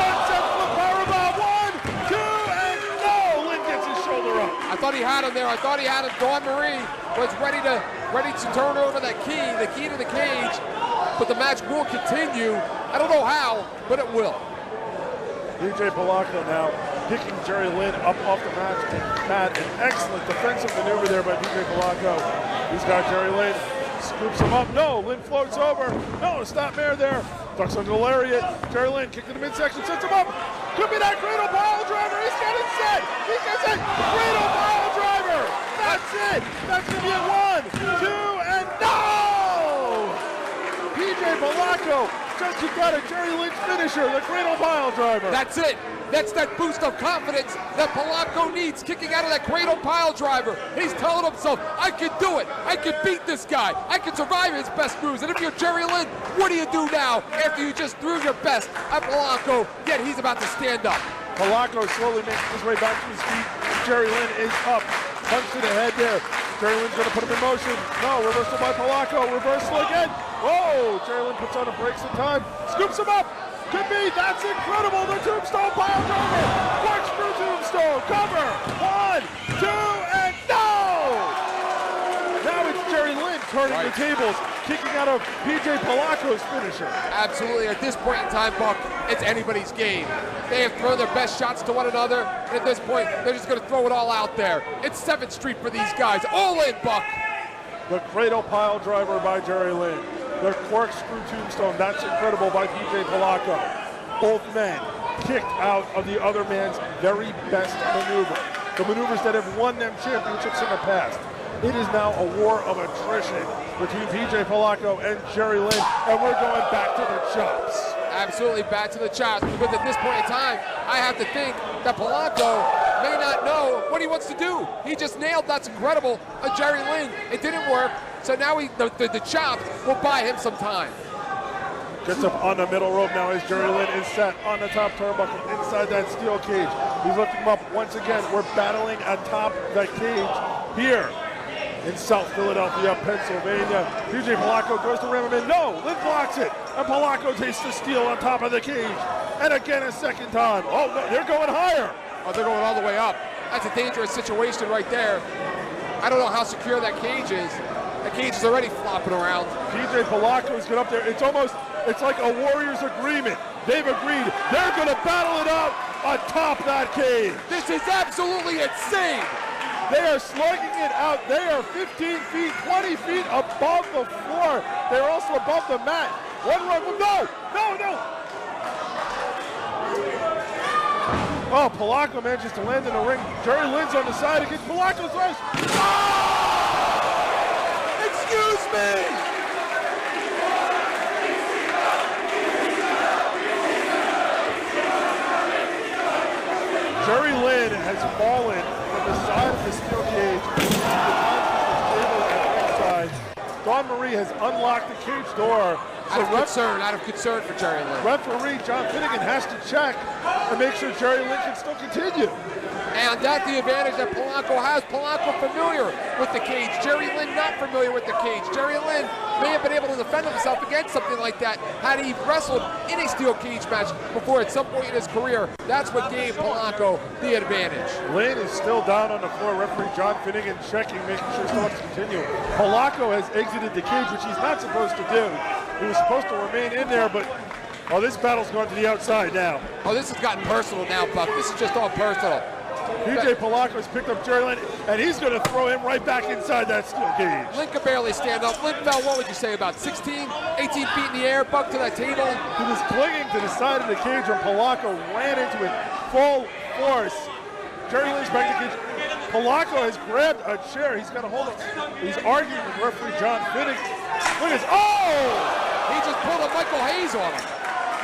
Sunset flip powerbomb. 1, 2, and no! Lynn gets his shoulder up. I thought he had him there. I thought he had him. Dawn Marie was ready to turn over the key to the cage, but the match will continue. I don't know how, but it will. PJ Polanco now picking Jerry Lynn up off the mat. An excellent defensive maneuver there by PJ Polanco. He's got Jerry Lynn, scoops him up. No, Lynn floats over. No, stop there. Ducks under the lariat. Jerry Lynn kicked in the midsection, sets him up. Could be that cradle pile driver. He's got it set. He gets it. Cradle pile driver. That's it. That's going to be a 1, 2, and no! PJ Polanco just got a Jerry Lynch finisher, the cradle pile driver. That's it. That's that boost of confidence that Polanco needs, kicking out of that cradle pile driver. He's telling himself, I can do it. I can beat this guy. I can survive his best moves. And if you're Jerry Lynn, what do you do now after you just threw your best at Polanco, yet he's about to stand up? Polanco slowly makes his way back to his feet. Jerry Lynn is up. Punch to the head there. Jerry Lynn's going to put him in motion. No, reversal by Polanco. Reversal again. Whoa! Jerry Lynn puts on a brakes in time. Scoops him up. Could be. That's incredible. The tombstone pile driver. Corkscrew tombstone. Cover. 1, 2, and no! Now it's Jerry Lynn turning the tables, kicking out of PJ Polanco's finisher. Absolutely. At this point in time, Buck, it's anybody's game. They have thrown their best shots to one another, and at this point, they're just going to throw it all out there. It's 7th Street for these guys. All in, Buck. The cradle pile driver by Jerry Lynn. The corkscrew tombstone, that's incredible, by PJ Polanco. Both men kicked out of the other man's very best maneuver. The maneuvers that have won them championships in the past. It is now a war of attrition between PJ Polanco and Jerry Lynn, and we're going back to the chops. Absolutely back to the chops, because at this point in time, I have to think that Polanco may not know what he wants to do. He just nailed, that's incredible, a Jerry Lynn. It didn't work, so now the chops will buy him some time. Gets up on the middle rope now as Jerry Lynn is set on the top turnbuckle inside that steel cage. He's lifting him up once again. We're battling atop the cage here in South Philadelphia, Pennsylvania. PJ Polanco goes to ram him in. No, Lynn blocks it. And Polanco takes the steel on top of the cage. And again a second time. Oh, no, they're going higher. Oh, they're going all the way up. That's a dangerous situation right there. I don't know how secure that cage is. The cage is already flopping around. PJ Polanco's got up there. It's like a Warriors agreement. They've agreed. They're going to battle it out atop that cage. This is absolutely insane. They are slugging it out. They are 15 feet, 20 feet above the floor. They're also above the mat. One run. No. Oh, Polanco manages to land in the ring. Jerry Lynn's on the side against Polanco's throws. Oh! Excuse me! Jerry Lynn has fallen from the side of the steel cage at ringside. Dawn Marie has unlocked the cage door. Out of concern for Jerry Lynn. Referee John Finnegan has to check and make sure Jerry Lynn can still continue. And that's the advantage that Polanco has. Polanco familiar with the cage. Jerry Lynn not familiar with the cage. Jerry Lynn may have been able to defend himself against something like that had he wrestled in a steel cage match before at some point in his career. That's what gave Polanco the advantage. Lynn is still down on the floor. Referee John Finnegan checking, making sure he still wants to continue. Polanco has exited the cage, which he's not supposed to do. He was supposed to remain in there, but this battle's gone to the outside now. Oh, this has gotten personal now, Buck. This is just all personal. PJ Polanco has picked up Jerry Lynn, and he's going to throw him right back inside that steel cage. Lynn could barely stand up. Lynn fell, what would you say, about 16, 18 feet in the air, Buck to that table? He was clinging to the side of the cage when Polanco ran into it full force. Jerry Lynn's back to the cage. Polanco has grabbed a chair. He's got a hold of it. He's arguing with referee John Finnegan. Look at this. Oh! He just pulled a Michael Hayes on him.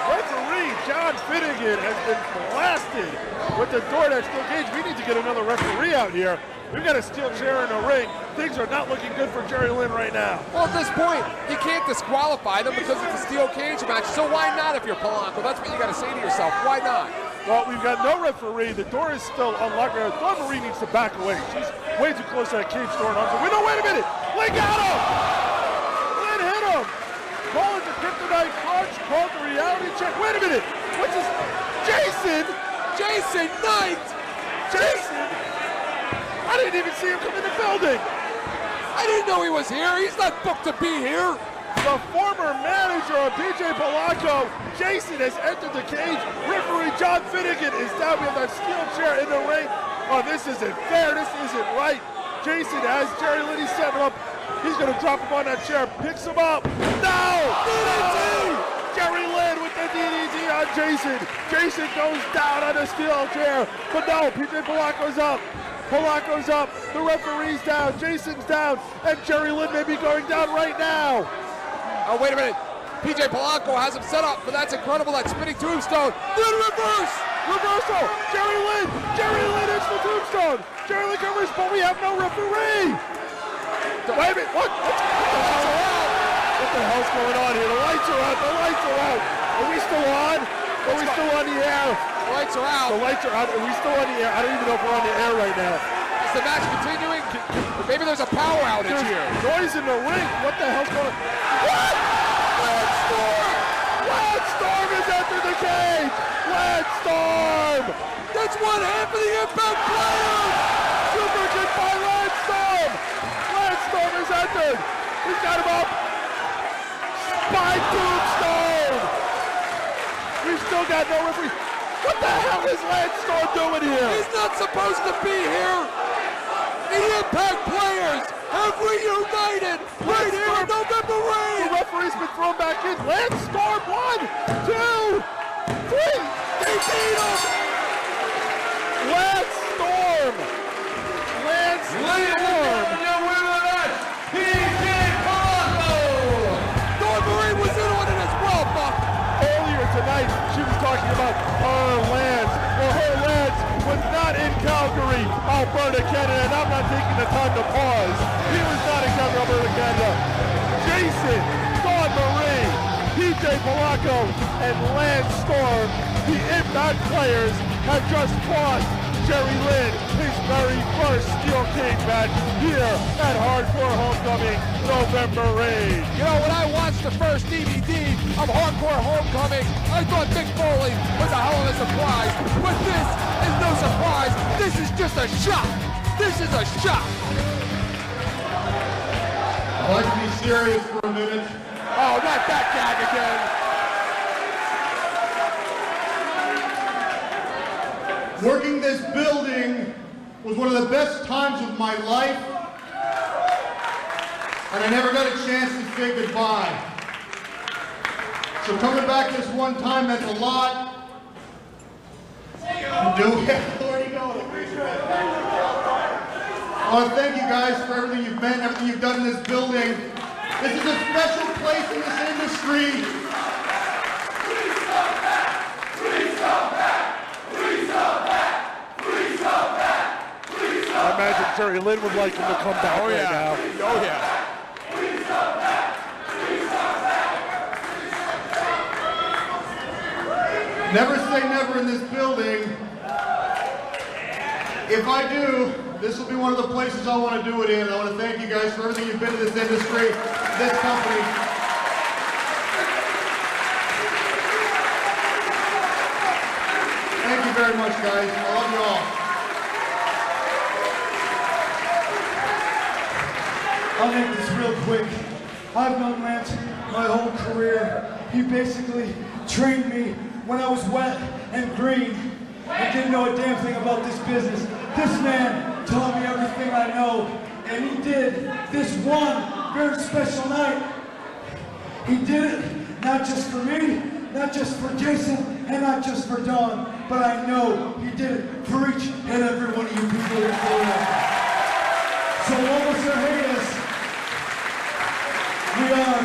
Referee John Finnegan has been blasted with the door to that steel cage. We need to get another referee out here. We've got a steel chair in the ring. Things are not looking good for Jerry Lynn right now. Well, at this point, he can't disqualify them because it's a steel cage match. So why not if you're Polanco? That's what you got to say to yourself. Why not? Well, we've got no referee. The door is still unlocked. Dawn Marie needs to back away. She's way too close to that cage door. Wait a minute. Lynn got him. Lynn hit him. Calling the kryptonite crunch. Called the reality check. Wait a minute. What's this? Jason Knight. Jason. I didn't even see him come in the building. I didn't know he was here. He's not booked to be here. The former manager of PJ Polanco, Jason, has entered the cage. Referee John Finnegan is down with that steel chair in the ring. Oh, this isn't fair. This isn't right. Jason has Jerry Lynn. He's setting him up. He's going to drop him on that chair. Picks him up. No! DDT! Jerry Lynn with the DDT on Jason. Jason goes down on the steel chair. But no, PJ Polanco's up. Polanco's up. The referee's down. Jason's down. And Jerry Lynn may be going down right now. Oh, wait a minute. PJ Polanco has him set up, but that's incredible. That spinning tombstone. Then reverse. Reversal. Jerry Lynn. Jerry Lynn hits the tombstone. Jerry Lynn covers, but we have no referee. Wait a minute. What the hell's going on here? The lights are out. The lights are out. Are we still on? Are we still on the air? The lights are out. The lights are out. Are we still on the air? I don't even know if we're on the air right now. Is the match continuing? Maybe there's a power outage here. Noise in the ring. What the hell's going on? What? Lance Storm! Lance Storm has entered the cage! Lance Storm! That's one half of the Impact players! Super kick by Lance Storm! Lance Storm has entered! He's got him up! Spine tombstone! We've still got no referee. What the hell is Lance Storm doing here? He's not supposed to be here! The Impact players have reunited right here in November Rain! The referee's been thrown back in. Lance Storm, 1, 2, 3! They beat him! Lance Storm! Lance Storm! Your winner of that, PJ Polanco! Dawn Marie was in on it as well, Buck! Earlier tonight, she was talking about her Lance. Well, her Lance was not in Calgary, Alberta, Canada, and I'm not taking the time to pause. He was not in Calgary, Alberta, Canada. Jason, Dawn Marie, PJ Polanco, and Lance Storm, the Impact players, have just fought Jerry Lynn, his very first steel cage match here at Hardcore Homecoming, November Rain. You know, when I watched the first DVD of Hardcore Homecoming, I thought Mick Foley was a hell of a surprise. But this is no surprise. This is just a shock. This is a shock. I'd like to be serious for a minute. Oh, not that gag again. Working this building was one of the best times of my life, and I never got a chance to say goodbye. So coming back this one time meant a lot. Do we have already going? I want to thank you guys for everything you've been, everything you've done in this building. This is a special place in this industry. I imagine Jerry Lynn would like him to come back right now. Oh, yeah. Never say never in this building. If I do, this will be one of the places I want to do it in. I want to thank you guys for everything you've been in this industry, this company. Thank you very much, guys. I love you all. I'll make this real quick. I've known Lance my whole career. He basically trained me when I was wet and green and didn't know a damn thing about this business. This man taught me everything I know, and he did this one very special night. He did it not just for me, not just for Jason, and not just for Dawn, but I know he did it for each and every one of you people in Florida. So love us or hate us, we are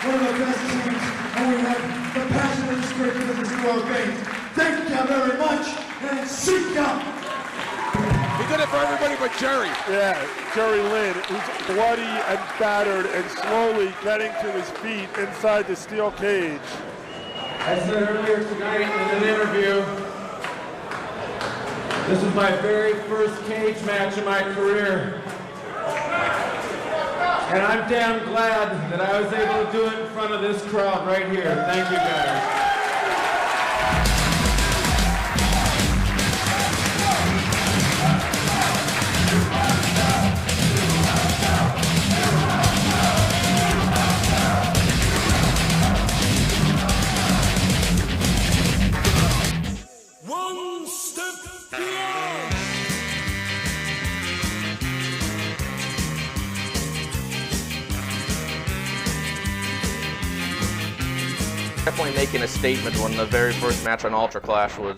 one of the best teams, and we have the passion of this great business through our veins. Thank you very much, and seek out. He did it for everybody but Jerry. Yeah, Jerry Lynn, who's bloody and battered and slowly getting to his feet inside the steel cage. I said earlier tonight in an interview, this was my very first cage match in my career. And I'm damn glad that I was able to do it in front of this crowd right here. Thank you, guys. One step beyond. Definitely making a statement when the very first match on Ultra Clash was